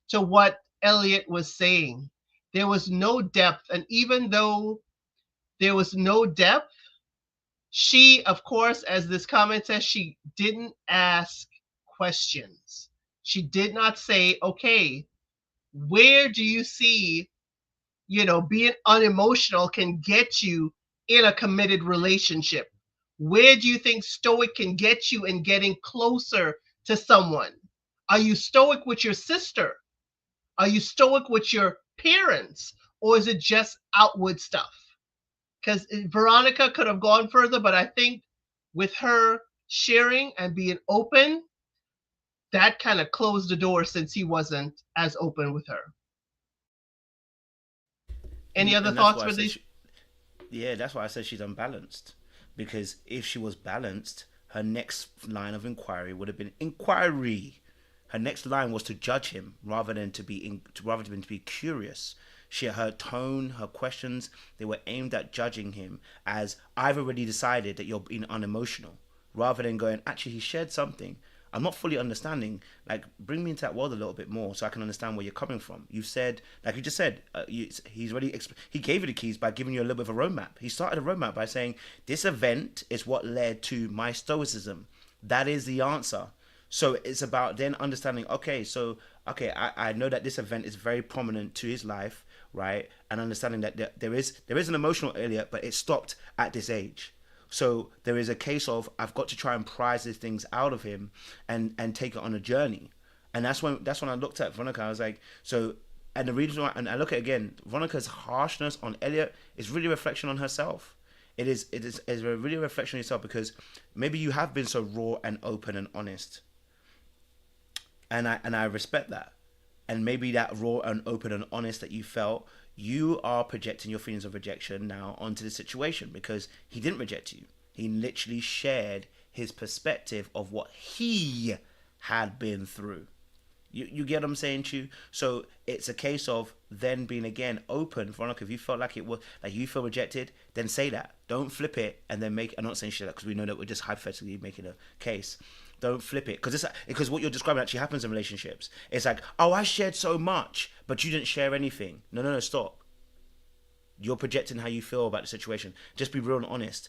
to what Elliot was saying. There was no depth. And even though there was no depth, she, of course, as this comment says, she didn't ask questions. She did not say, okay, where do you see, being unemotional can get you in a committed relationship? Where do you think stoic can get you in getting closer to someone? Are you stoic with your sister? Are you stoic with your parents? Or is it just outward stuff? Because Veronica could have gone further, but I think with her sharing and being open, that kind of closed the door since he wasn't as open with her. Any other thoughts for these? Yeah, that's why I said she's unbalanced. Because if she was balanced, her next line of inquiry would have been inquiry. Her next line was to judge him rather than to be curious. Her tone, her questions, they were aimed at judging him as, I've already decided that you're being unemotional, rather than going, actually, he shared something. I'm not fully understanding. Like, bring me into that world a little bit more so I can understand where you're coming from. You said, like you just said, he gave you the keys by giving you a little bit of a roadmap. He started a roadmap by saying, this event is what led to my stoicism. That is the answer. So it's about then understanding, I know that this event is very prominent to his life, right? And understanding that there is an emotional Elliot, but it stopped at this age. So there is a case of I've got to try and prize these things out of him and take it on a journey. And that's when I looked at Veronica. I was like, so, and the reason why, and I look at again, Veronica's harshness on Elliot is really a reflection on herself. It is a really reflection on yourself, because maybe you have been so raw and open and honest, and I respect that. And maybe that raw and open and honest that you felt, you are projecting your feelings of rejection now onto the situation, because he didn't reject you. He literally shared his perspective of what he had been through. You get what I'm saying to you? So it's a case of then being again open. Veronica, if you felt like it was like you feel rejected, then say that. Don't flip it and then make. I'm not saying shit because we know that we're just hypothetically making a case. Don't flip it, because what you're describing actually happens in relationships. It's like, oh, I shared so much, but you didn't share anything. No, stop. You're projecting how you feel about the situation. Just be real and honest.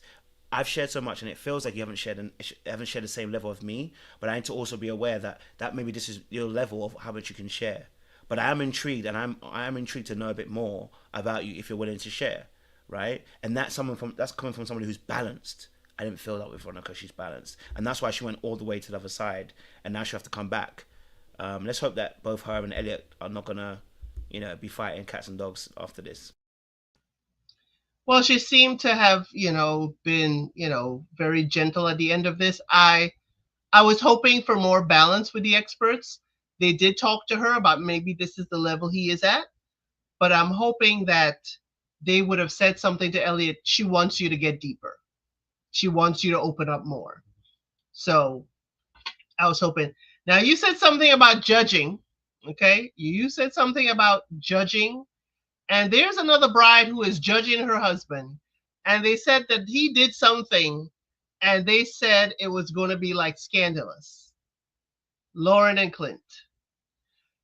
I've shared so much, and it feels like you haven't shared the same level of me. But I need to also be aware that maybe this is your level of how much you can share. But I am intrigued, and I am intrigued to know a bit more about you if you're willing to share, right? And that's coming from somebody who's balanced. I didn't feel that with Veronica. She's balanced, and that's why she went all the way to the other side, and now she'll have to come back. Let's hope that both her and Elliot are not gonna, be fighting cats and dogs after this. Well, she seemed to have, been, very gentle at the end of this. I was hoping for more balance with the experts. They did talk to her about maybe this is the level he is at, but I'm hoping that they would have said something to Elliot. She wants you to get deeper. She wants you to open up more. So I was hoping. Now, you said something about judging. Okay. You said something about judging. And there's another bride who is judging her husband. And they said that he did something. And they said it was going to be like scandalous. Lauren and Clint.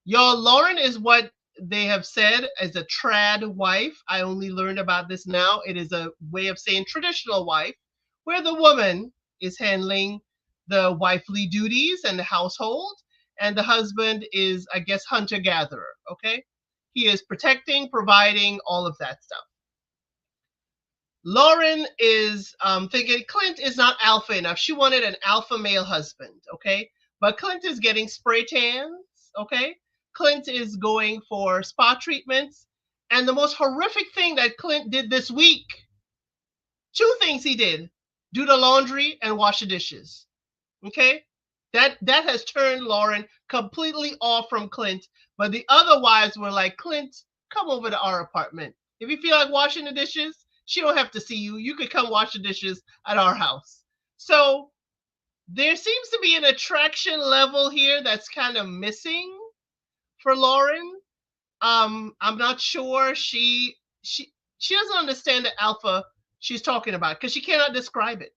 Y'all, Lauren is what they have said as a trad wife. I only learned about this now. It is a way of saying traditional wife, where the woman is handling the wifely duties and the household, and the husband is, I guess, hunter-gatherer, okay? He is protecting, providing, all of that stuff. Lauren is thinking Clint is not alpha enough. She wanted an alpha male husband, okay? But Clint is getting spray tans, okay? Clint is going for spa treatments. And the most horrific thing that Clint did this week, two things he did: do the laundry and wash the dishes, okay? That has turned Lauren completely off from Clint. But the other wives were like, Clint, come over to our apartment. If you feel like washing the dishes, she don't have to see you. You could come wash the dishes at our house. So there seems to be an attraction level here that's kind of missing for Lauren. I'm not sure she doesn't understand the alpha she's talking about, because she cannot describe it.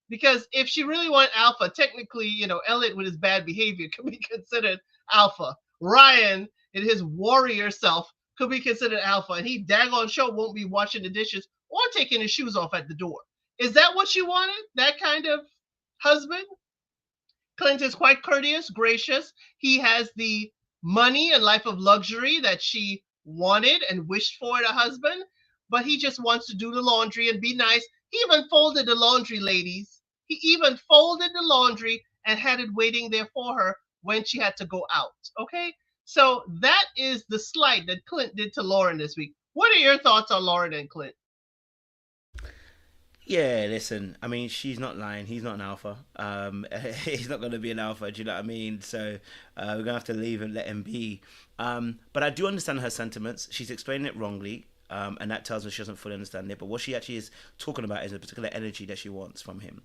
Because if she really wanted alpha, technically, Elliot with his bad behavior could be considered alpha. Ryan and his warrior self could be considered alpha, and he daggone sure won't be washing the dishes or taking his shoes off at the door. Is that what she wanted? That kind of husband? Clint is quite courteous, gracious. He has the money and life of luxury that she wanted and wished for in a husband, but he just wants to do the laundry and be nice. He even folded the laundry, ladies. He even folded the laundry and had it waiting there for her when she had to go out. Okay? So that is the slight that Clint did to Lauren this week. What are your thoughts on Lauren and Clint? Yeah, listen. I mean, she's not lying. He's not an alpha. He's not going to be an alpha. Do you know what I mean? So we're going to have to leave and let him be. But I do understand her sentiments. She's explaining it wrongly. And that tells us she doesn't fully understand it. But what she actually is talking about is a particular energy that she wants from him.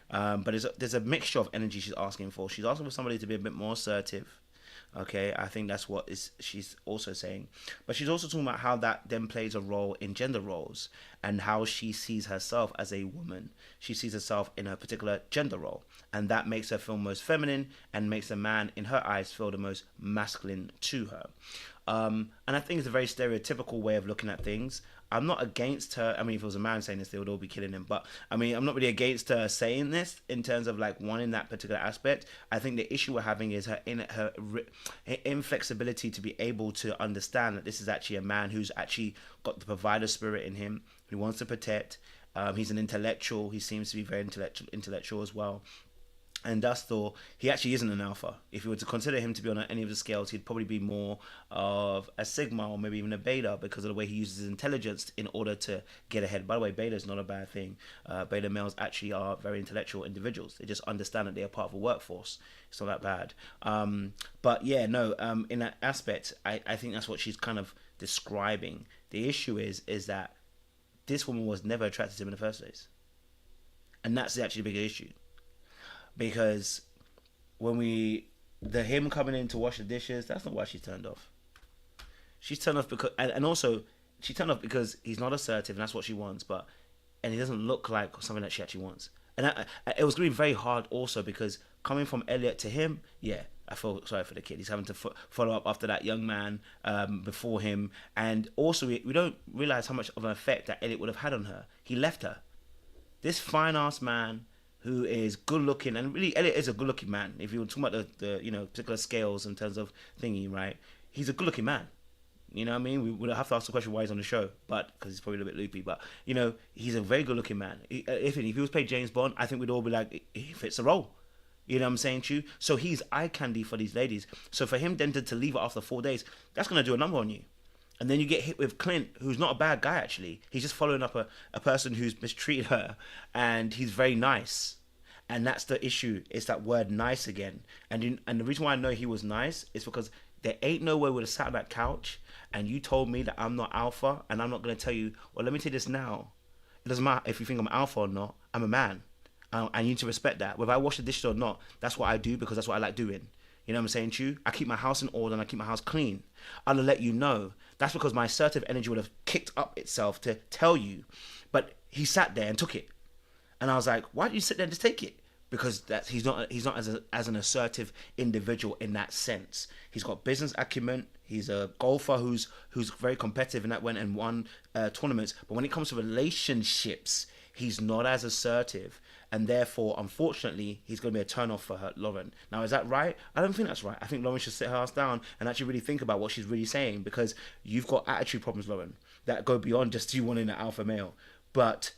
But there's a mixture of energy she's asking for. She's asking for somebody to be a bit more assertive. Okay, I think that's what she's also saying. But she's also talking about how that then plays a role in gender roles and how she sees herself as a woman. She sees herself in a particular gender role. And that makes her feel most feminine and makes the man, in her eyes, feel the most masculine to her. And I think it's a very stereotypical way of looking at things. I'm not against her. I mean, if it was a man saying this, they would all be killing him. But I mean, I'm not really against her saying this in terms of like wanting that particular aspect. I think the issue we're having is her inflexibility to be able to understand that this is actually a man who's actually got the provider spirit in him, who wants to protect, He's an intellectual. He seems to be very intellectual as well. And thus, though, he actually isn't an alpha. If you were to consider him to be on any of the scales, he'd probably be more of a sigma or maybe even a beta because of the way he uses his intelligence in order to get ahead. By the way, beta is not a bad thing. Beta males actually are very intellectual individuals. They just understand that they are part of a workforce. It's not that bad. But yeah, no, in that aspect, I think that's what she's kind of describing. The issue is that this woman was never attracted to him in the first place. And that's actually the bigger issue. Because when him coming in to wash the dishes, that's not why she turned off. She's turned off because, and also she turned off because he's not assertive, and that's what she wants. And he doesn't look like something that she actually wants. And it was going to be very hard also because coming from Elliot to him, yeah, I feel sorry for the kid. He's having to follow up after that young man before him, and also we don't realize how much of an effect that Elliot would have had on her. He left her. This fine ass man who is good looking, and really Elliot is a good looking man. If you were talking about the particular scales in terms of thingy, right? He's a good looking man. You know what I mean? We would have to ask the question why he's on the show, but because he's probably a little bit loopy. But he's a very good looking man. If he was played James Bond, I think we'd all be like, he fits the role. You know what I'm saying to you? So he's eye candy for these ladies. So for him then to leave it after 4 days, that's gonna do a number on you. And then you get hit with Clint, who's not a bad guy actually. He's just following up a person who's mistreated her, and he's very nice. And that's the issue. It's that word nice again. And the reason why I know he was nice is because there ain't no way we would have sat on that couch and you told me that I'm not alpha, and I'm not going to tell you, well, let me tell you this now. It doesn't matter if you think I'm alpha or not. I'm a man. And you need to respect that. Whether I wash the dishes or not, that's what I do because that's what I like doing. You know what I'm saying to you? I keep my house in order and I keep my house clean. I'll let you know. That's because my assertive energy would have kicked up itself to tell you. But he sat there and took it. And I was like, why did you sit there and just take it? Because he's not as an assertive individual in that sense. He's got business acumen. He's a golfer who's very competitive and that went and won tournaments. But when it comes to relationships, he's not as assertive. And therefore, unfortunately, he's going to be a turn-off for her, Lauren. Now, is that right? I don't think that's right. I think Lauren should sit her ass down and actually really think about what she's really saying, because you've got attitude problems, Lauren, that go beyond just you wanting an alpha male. But,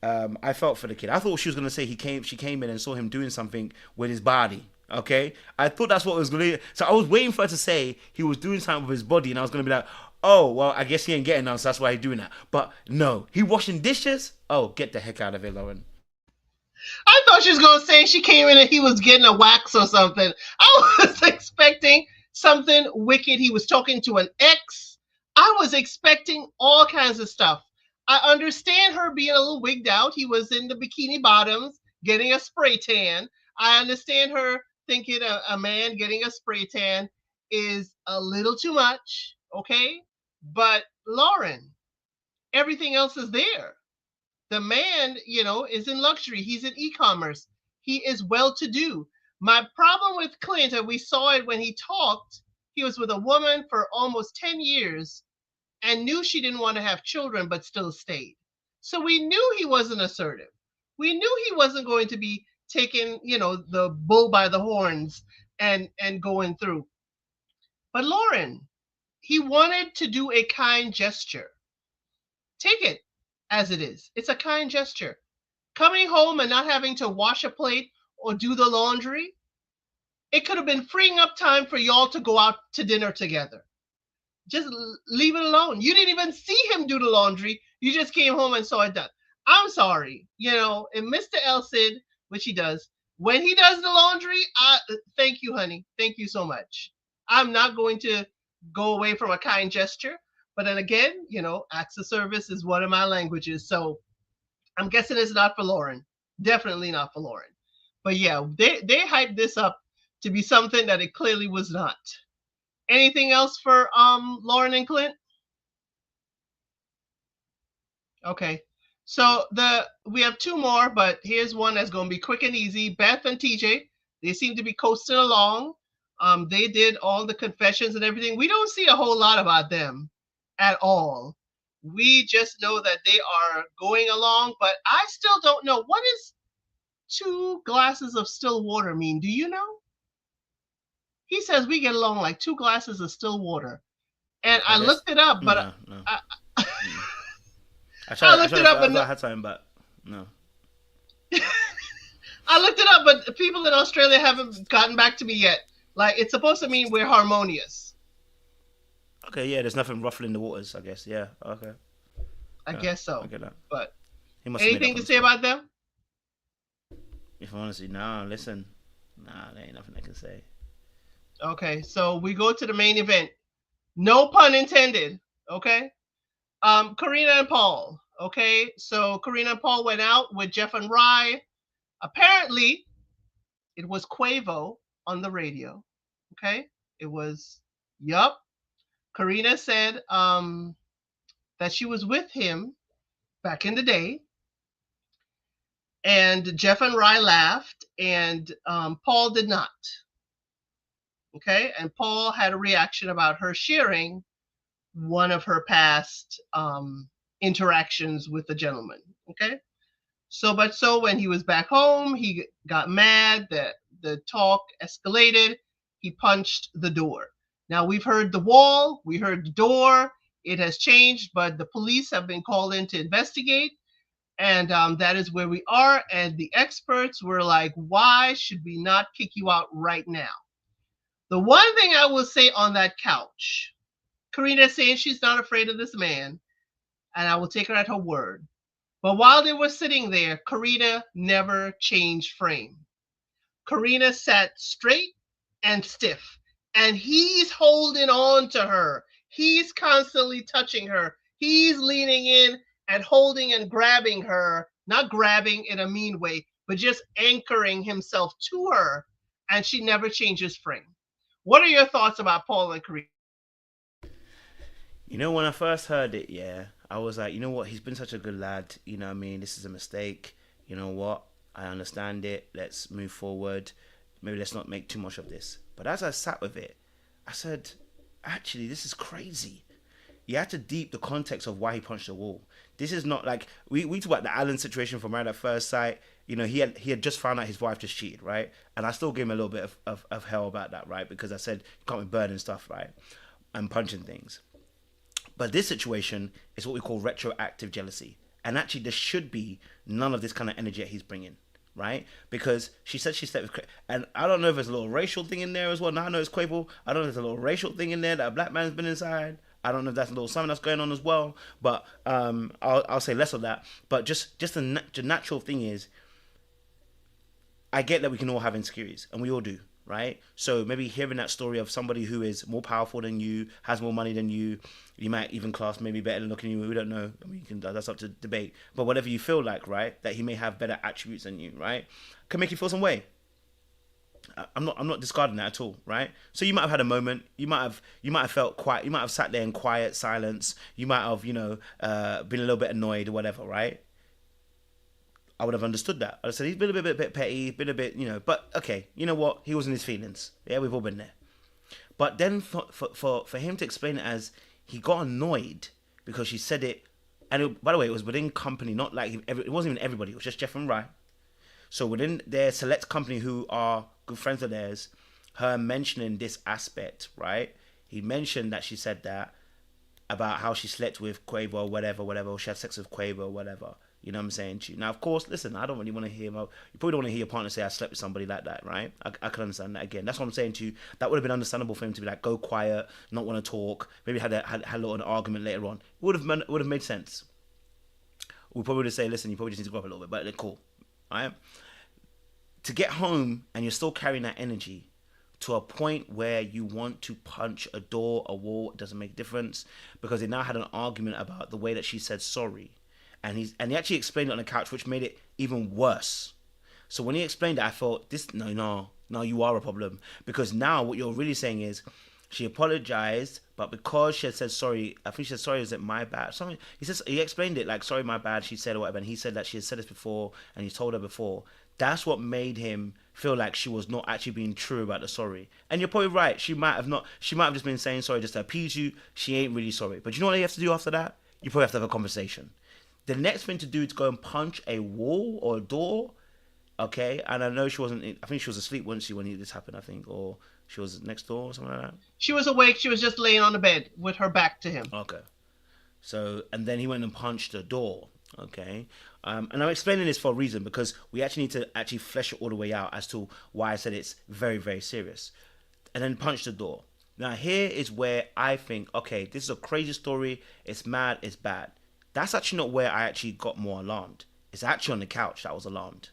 I felt for the kid. I thought she was going to say she came in and saw him doing something with his body. Okay? I thought that's what it was going to. So I was waiting for her to say he was doing something with his body, and I was going to be like, oh, well, I guess he ain't getting none, so that's why he's doing that. But no, he washing dishes? Oh, get the heck out of it, Lauren. I thought she was going to say she came in and he was getting a wax or something. I was expecting something wicked. He was talking to an ex. I was expecting all kinds of stuff. I understand her being a little wigged out. He was in the bikini bottoms getting a spray tan. I understand her thinking a man getting a spray tan is a little too much, okay? But Lauren, everything else is there. The man, is in luxury. He's in e-commerce. He is well-to-do. My problem with Clint, and we saw it when he talked, he was with a woman for almost 10 years and knew she didn't want to have children, but still stayed. So we knew he wasn't assertive. We knew he wasn't going to be taking, the bull by the horns and going through. But Lauren, he wanted to do a kind gesture. Take it as it is. It's a kind gesture. Coming home and not having to wash a plate or do the laundry, it could have been freeing up time for y'all to go out to dinner together. Just leave it alone. You didn't even see him do the laundry. You just came home and saw it done. I'm sorry. And Mr. Elsid, which he does, when he does the laundry, thank you, honey. Thank you so much. I'm not going to go away from a kind gesture. But then again, acts of service is one of my languages. So I'm guessing it's not for Lauren. Definitely not for Lauren. But yeah, they hyped this up to be something that it clearly was not. Anything else for Lauren and Clint? Okay. So we have two more, but here's one that's going to be quick and easy. Beth and TJ, they seem to be coasting along. They did all the confessions and everything. We don't see a whole lot about them at all. We just know that they are going along, but I still don't know. What does 2 glasses of still water mean? Do you know? He says we get along like 2 glasses of still water. And I looked it up, but no. I looked it up, I thought I had something, but no. I looked it up, but people in Australia haven't gotten back to me yet. Like, it's supposed to mean we're harmonious. Okay, yeah, there's nothing ruffling the waters, I guess. Yeah, okay. I guess so. I get that. But He must have made anything up to say about them? If honestly, nah, listen. Nah, there ain't nothing I can say. Okay, so we go to the main event. No pun intended. Okay. Carina and Paul. Okay, so Carina and Paul went out with Jeff and Rye. Apparently, it was Quavo on the radio. Okay, it was. Yup. Carina said that she was with him back in the day, and Jeff and Rye laughed, and Paul did not. Okay, and Paul had a reaction about her sharing one of her past interactions with the gentleman. Okay, so when he was back home, he got mad that the talk escalated. He punched the door. Now we've heard the wall, we heard the door. It has changed, but the police have been called in to investigate. And that is where we are. And the experts were like, why should we not kick you out right now? The one thing I will say on that couch, Carina is saying she's not afraid of this man, and I will take her at her word. But while they were sitting there, Carina never changed frame. Carina sat straight and stiff, and he's holding on to her. He's constantly touching her. He's leaning in and holding and grabbing her, not grabbing in a mean way, but just anchoring himself to her, and she never changes frame. What are your thoughts about Paul and Carina? You know, when I first heard it, yeah, I was like, you know what, he's been such a good lad. You know what I mean? This is a mistake. You know what? I understand it. Let's move forward. Maybe let's not make too much of this. But as I sat with it, I said, actually, this is crazy. You have to deep the context of why he punched the wall. This is not like we talk about the Alan situation from Married at First Sight. You know, he had just found out his wife just cheated, right? And I still gave him a little bit of hell about that, right? Because I said you can't be burning stuff, right? And punching things. But this situation is what we call retroactive jealousy. And actually, there should be none of this kind of energy that he's bringing, right? Because she said she slept with and I don't know if there's a little racial thing in there as well. Now I know it's Quavo. I don't know if there's a little racial thing in there that a black man's been inside. I don't know if that's a little something that's going on as well. But I'll say less of that. But just the natural thing is, I get that we can all have insecurities, and we all do, right? So maybe hearing that story of somebody who is more powerful than you, has more money than you might even class maybe better than looking at you. We don't know. I mean, that's up to debate. But whatever you feel like, right, that he may have better attributes than you, right, can make you feel some way. I'm not discarding that at all, right? So you might have had a moment. You might have felt quiet. You might have sat there in quiet silence. You might have, been a little bit annoyed or whatever, right? I would have understood that. I'd have said he's been a bit petty, been a bit, But okay, you know what? He was in his feelings. Yeah, we've all been there. But then for him to explain it as he got annoyed because she said it, and by the way, it was within company, not like it wasn't even everybody. It was just Jeff and Rye. So within their select company who are good friends of theirs, her mentioning this aspect, right? He mentioned that she said that about how she slept with Quavo or whatever, or she had sex with Quavo or whatever. You know what I'm saying to you? Now, of course, listen, I don't really want to hear, you probably don't want to hear your partner say I slept with somebody like that, right? I can understand that again. That's what I'm saying to you. That would have been understandable for him to be like, go quiet, not want to talk, maybe had a little argument later on. It would have made sense. We probably would have said, listen, you probably just need to go up a little bit, but they're cool, right? To get home and you're still carrying that energy to a point where you want to punch a door, a wall, it doesn't make a difference, because they now had an argument about the way that she said sorry. And he actually explained it on the couch, which made it even worse. So when he explained it, I thought, no, you are a problem. Because now what you're really saying is, she apologized, but because she had said sorry, I think she said sorry, was it my bad? Something he explained it like, sorry, my bad, she said or whatever, and he said that she had said this before, and he told her before. That's what made him feel like she was not actually being true about the sorry. And you're probably right, she might have just been saying sorry just to appease you. She ain't really sorry. But you know what you have to do after that? You probably have to have a conversation. The next thing to do is go and punch a wall or a door, okay? And I know she wasn't, I think she was asleep, wasn't she, when this happened, I think, or she was next door or something like that? She was awake. She was just laying on the bed with her back to him. Okay. So, and then he went and punched the door. Okay. And I'm explaining this for a reason because we actually need to actually flesh it all the way out as to why I said it's very, very serious. And then punched the door. Now, here is where I think, okay, this is a crazy story. It's mad. It's bad. That's actually not where I actually got more alarmed. It's actually on the couch that I was alarmed.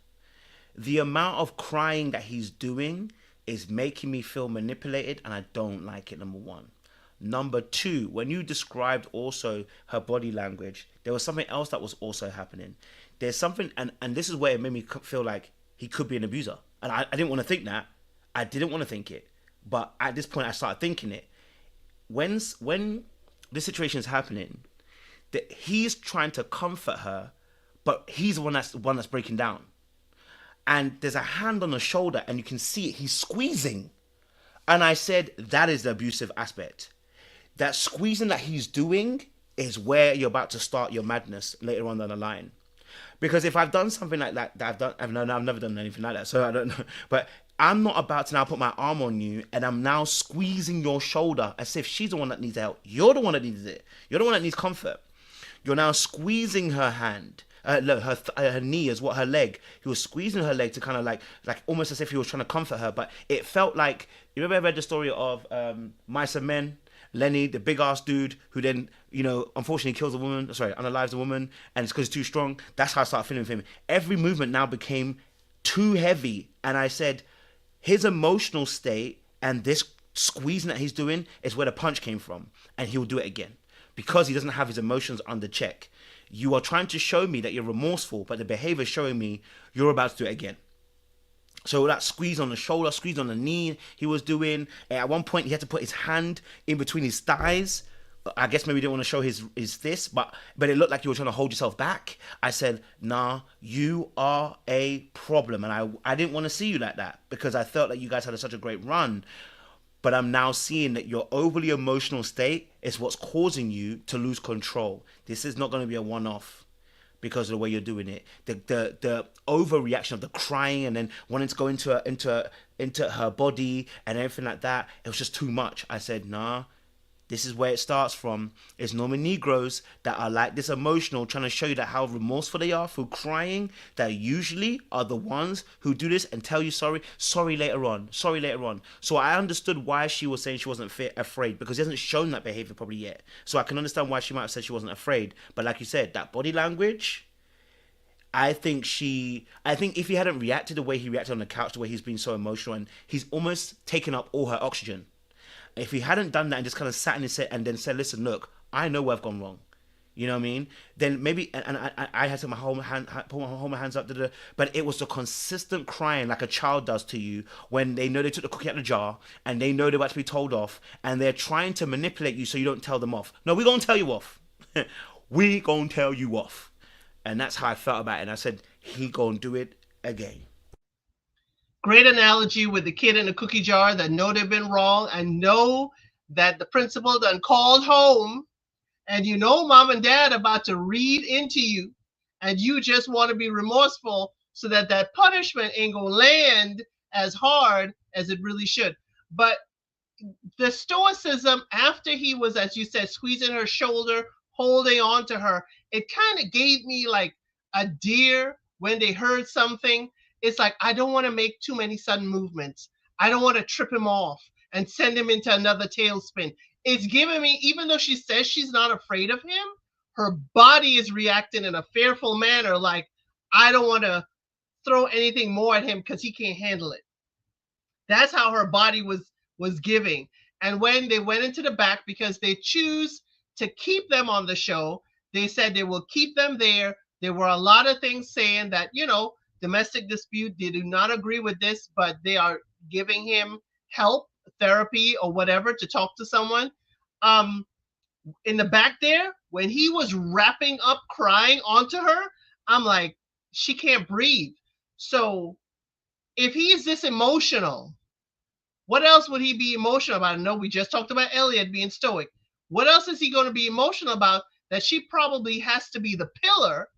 The amount of crying that he's doing is making me feel manipulated, and I don't like it, number one. Number two, when you described also her body language, there was something else that was also happening. There's something, and this is where it made me feel like he could be an abuser. And I didn't want to think that. I didn't want to think it. But at this point, I started thinking it. When this situation is happening, that he's trying to comfort her, but he's the one that's breaking down. And there's a hand on the shoulder, and you can see it. He's squeezing. And I said, that is the abusive aspect. That squeezing that he's doing is where you're about to start your madness later on down the line. Because if I've done something like that I've never done anything like that, so I don't know. But I'm not about to now put my arm on you and I'm now squeezing your shoulder as if she's the one that needs help. You're the one that needs it. You're the one that needs comfort. You're now squeezing her hand. Her knee is what her leg. He was squeezing her leg to kind of like almost as if he was trying to comfort her. But it felt like, you ever read the story of Mice and Men? Lenny, the big ass dude who then, unfortunately kills a woman, unalives a woman, and it's because he's too strong. That's how I started feeling with him. Every movement now became too heavy. And I said, his emotional state and this squeezing that he's doing is where the punch came from. And he'll do it again. Because he doesn't have his emotions under check. You are trying to show me that you're remorseful, but the behavior is showing me you're about to do it again. So that squeeze on the shoulder, squeeze on the knee he was doing. At one point, he had to put his hand in between his thighs. I guess maybe he didn't want to show his fist, but it looked like you were trying to hold yourself back. I said, nah, you are a problem. And I didn't want to see you like that because I felt that you guys had such a great run. But I'm now seeing that your overly emotional state is what's causing you to lose control. This is not going to be a one-off because of the way you're doing it. The overreaction of the crying and then wanting to go into her body and everything like that, it was just too much. I said, nah, this is where it starts from. It's normally Negroes that are like this emotional, trying to show you that how remorseful they are through crying, that usually are the ones who do this and tell you sorry later on. So I understood why she was saying she wasn't afraid, because he hasn't shown that behavior probably yet. So I can understand why she might have said she wasn't afraid. But like you said, that body language, I think if he hadn't reacted the way he reacted on the couch, the way he's been so emotional, and he's almost taken up all her oxygen. If he hadn't done that and just kind of sat in his set and then said, listen, look, I know where I've gone wrong. You know what I mean? Then maybe, and I had to put my hands up, but it was the consistent crying like a child does to you when they know they took the cookie out of the jar and they know they're about to be told off and they're trying to manipulate you so you don't tell them off. No, we're going to tell you off. We going to tell you off. And that's how I felt about it. And I said, he going to do it again. Great analogy with the kid in the cookie jar that know they've been wrong and know that the principal done called home, and mom and dad about to read into you, and you just want to be remorseful so that punishment ain't gonna land as hard as it really should. But the stoicism after he was, as you said, squeezing her shoulder, holding on to her, it kind of gave me like a deer when they heard something. It's like, I don't want to make too many sudden movements. I don't want to trip him off and send him into another tailspin. It's giving me, even though she says she's not afraid of him, her body is reacting in a fearful manner. Like, I don't want to throw anything more at him because he can't handle it. That's how her body was giving. And when they went into the back, because they choose to keep them on the show, they said they will keep them there. There were a lot of things saying that, domestic dispute, they do not agree with this, but they are giving him help, therapy, or whatever to talk to someone. In the back there, when he was wrapping up crying onto her, I'm like, she can't breathe. So if he is this emotional, what else would he be emotional about? I know we just talked about Elliot being stoic. What else is he going to be emotional about that she probably has to be the pillar?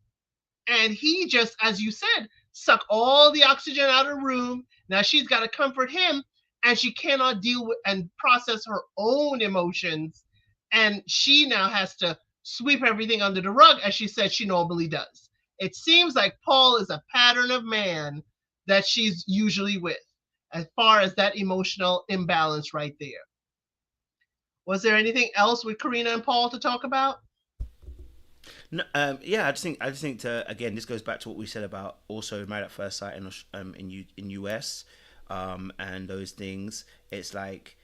And he just, as you said, suck all the oxygen out of the room. Now she's got to comfort him, and she cannot deal with and process her own emotions. And she now has to sweep everything under the rug as she said she normally does. It seems like Paul is a pattern of man that she's usually with, as far as that emotional imbalance right there. Was there anything else with Carina and Paul to talk about? No, yeah, I just think to again, this goes back to what we said about also Married at First Sight in US, and those things. It's like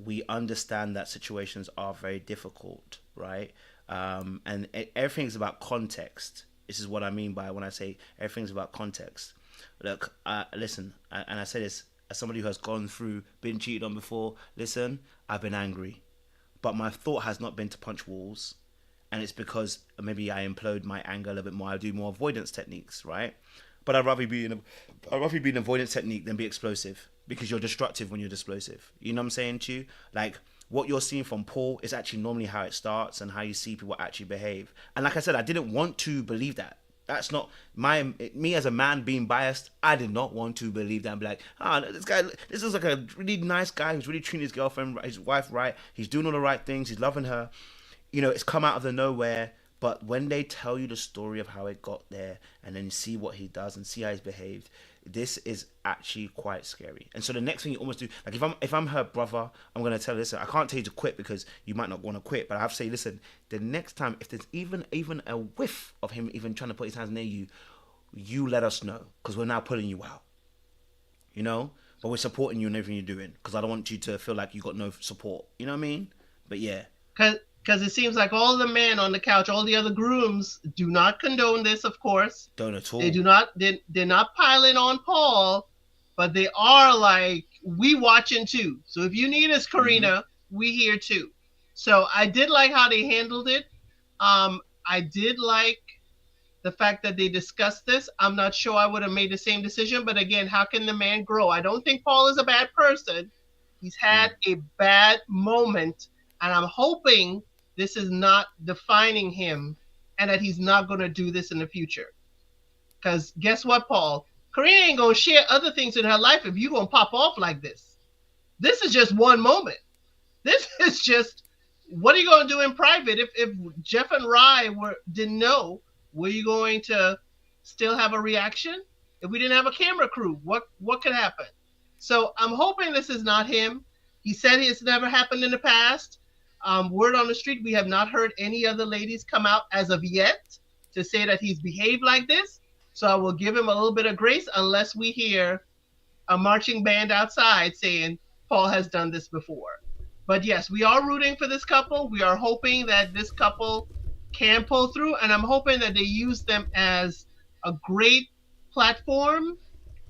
we understand that situations are very difficult, right? And everything's about context. This is what I mean by when I say everything's about context. Look, listen, and I say this as somebody who has gone through, been cheated on before. Listen, I've been angry, but my thought has not been to punch walls, and it's because maybe I implode my anger a little bit more. I do more avoidance techniques, right? But I'd rather be an avoidance technique than be explosive, because you're destructive when you're explosive. You know what I'm saying to you? Like what you're seeing from Paul is actually normally how it starts and how you see people actually behave. And like I said, I didn't want to believe that. That's not me as a man being biased. I did not want to believe that and be like, this is like a really nice guy who's really treating his girlfriend, his wife right. He's doing all the right things. He's loving her. You know, it's come out of the nowhere. But when they tell you the story of how it got there, and then you see what he does and see how he's behaved, this is actually quite scary. And so the next thing you almost do, like if I'm her brother, I'm gonna tell her, listen, I can't tell you to quit because you might not want to quit, but I have to say, listen, the next time if there's even a whiff of him even trying to put his hands near you, you let us know, because we're now pulling you out. You know, but we're supporting you in everything you're doing, because I don't want you to feel like you got no support. You know what I mean? But yeah. Because it seems like all the men on the couch, all the other grooms, do not condone this, of course. Don't at all. They do not. They're not piling on Paul, but they are like, we watching too. So if you need us, Carina, we here too. So I did like how they handled it. I did like the fact that they discussed this. I'm not sure I would have made the same decision, but again, how can the man grow? I don't think Paul is a bad person. He's had a bad moment, and I'm hoping this is not defining him and that he's not going to do this in the future. Because guess what, Paul? Carina ain't going to share other things in her life if you're going to pop off like this. This is just one moment. This is just, what are you going to do in private? If Jeff and Rye didn't know, were you going to still have a reaction? If we didn't have a camera crew, what could happen? So I'm hoping this is not him. He said it's never happened in the past. Word on the street, we have not heard any other ladies come out as of yet to say that he's behaved like this. So I will give him a little bit of grace unless we hear a marching band outside saying Paul has done this before. But yes, we are rooting for this couple. We are hoping that this couple can pull through, and I'm hoping that they use them as a great platform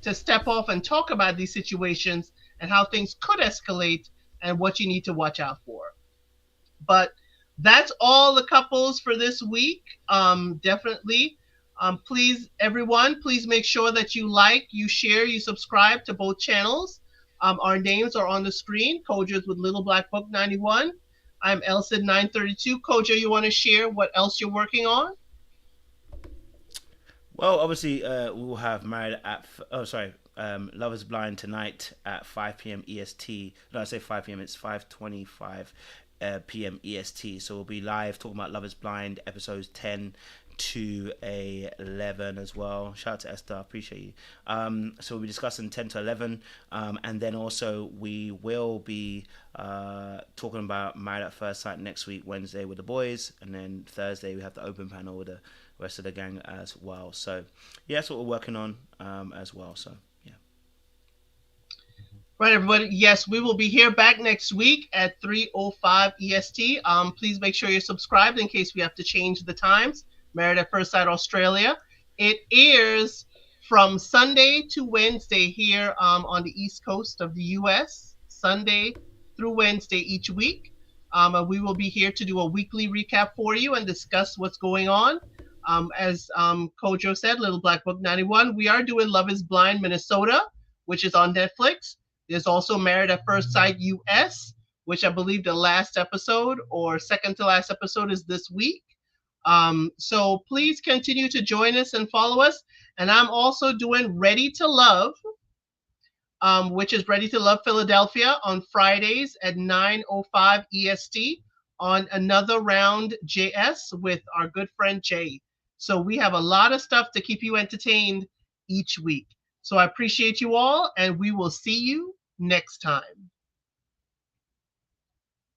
to step off and talk about these situations and how things could escalate and what you need to watch out for. But that's all the couples for this week. Definitely. Please, everyone, please make sure that you like, you share, you subscribe to both channels. Our names are on the screen. Koja's with Little Black Book 91. I'm Elsid 932. Koja, you want to share what else you're working on? Well, obviously, we will have Love is Blind tonight at 5 p.m. EST. No, I say 5 p.m. It's 5:25 p.m. EST. So we'll be live talking about Love is Blind episodes 10 to 11 as well. Shout out to Esther, appreciate you. So we'll be discussing 10 to 11, and then also we will be talking about Married at First Sight next week, Wednesday, with the boys, and then Thursday we have the open panel with the rest of the gang as well. So yeah, that's what we're working on as well. So yeah. Right, everybody. Yes, we will be here back next week at 3:05 EST. Please make sure you're subscribed in case we have to change the times. Married at First Sight Australia. It airs from Sunday to Wednesday here on the East Coast of the U.S. Sunday through Wednesday each week. We will be here to do a weekly recap for you and discuss what's going on. As Kojo said, Little Black Book 91, we are doing Love is Blind Minnesota, which is on Netflix. There's also Married at First Sight US, which I believe the last episode or second to last episode is this week. So please continue to join us and follow us. And I'm also doing Ready to Love, which is Ready to Love Philadelphia on Fridays at 9:05 EST on another round JS with our good friend Jay. So we have a lot of stuff to keep you entertained each week. So I appreciate you all, and we will see you next time.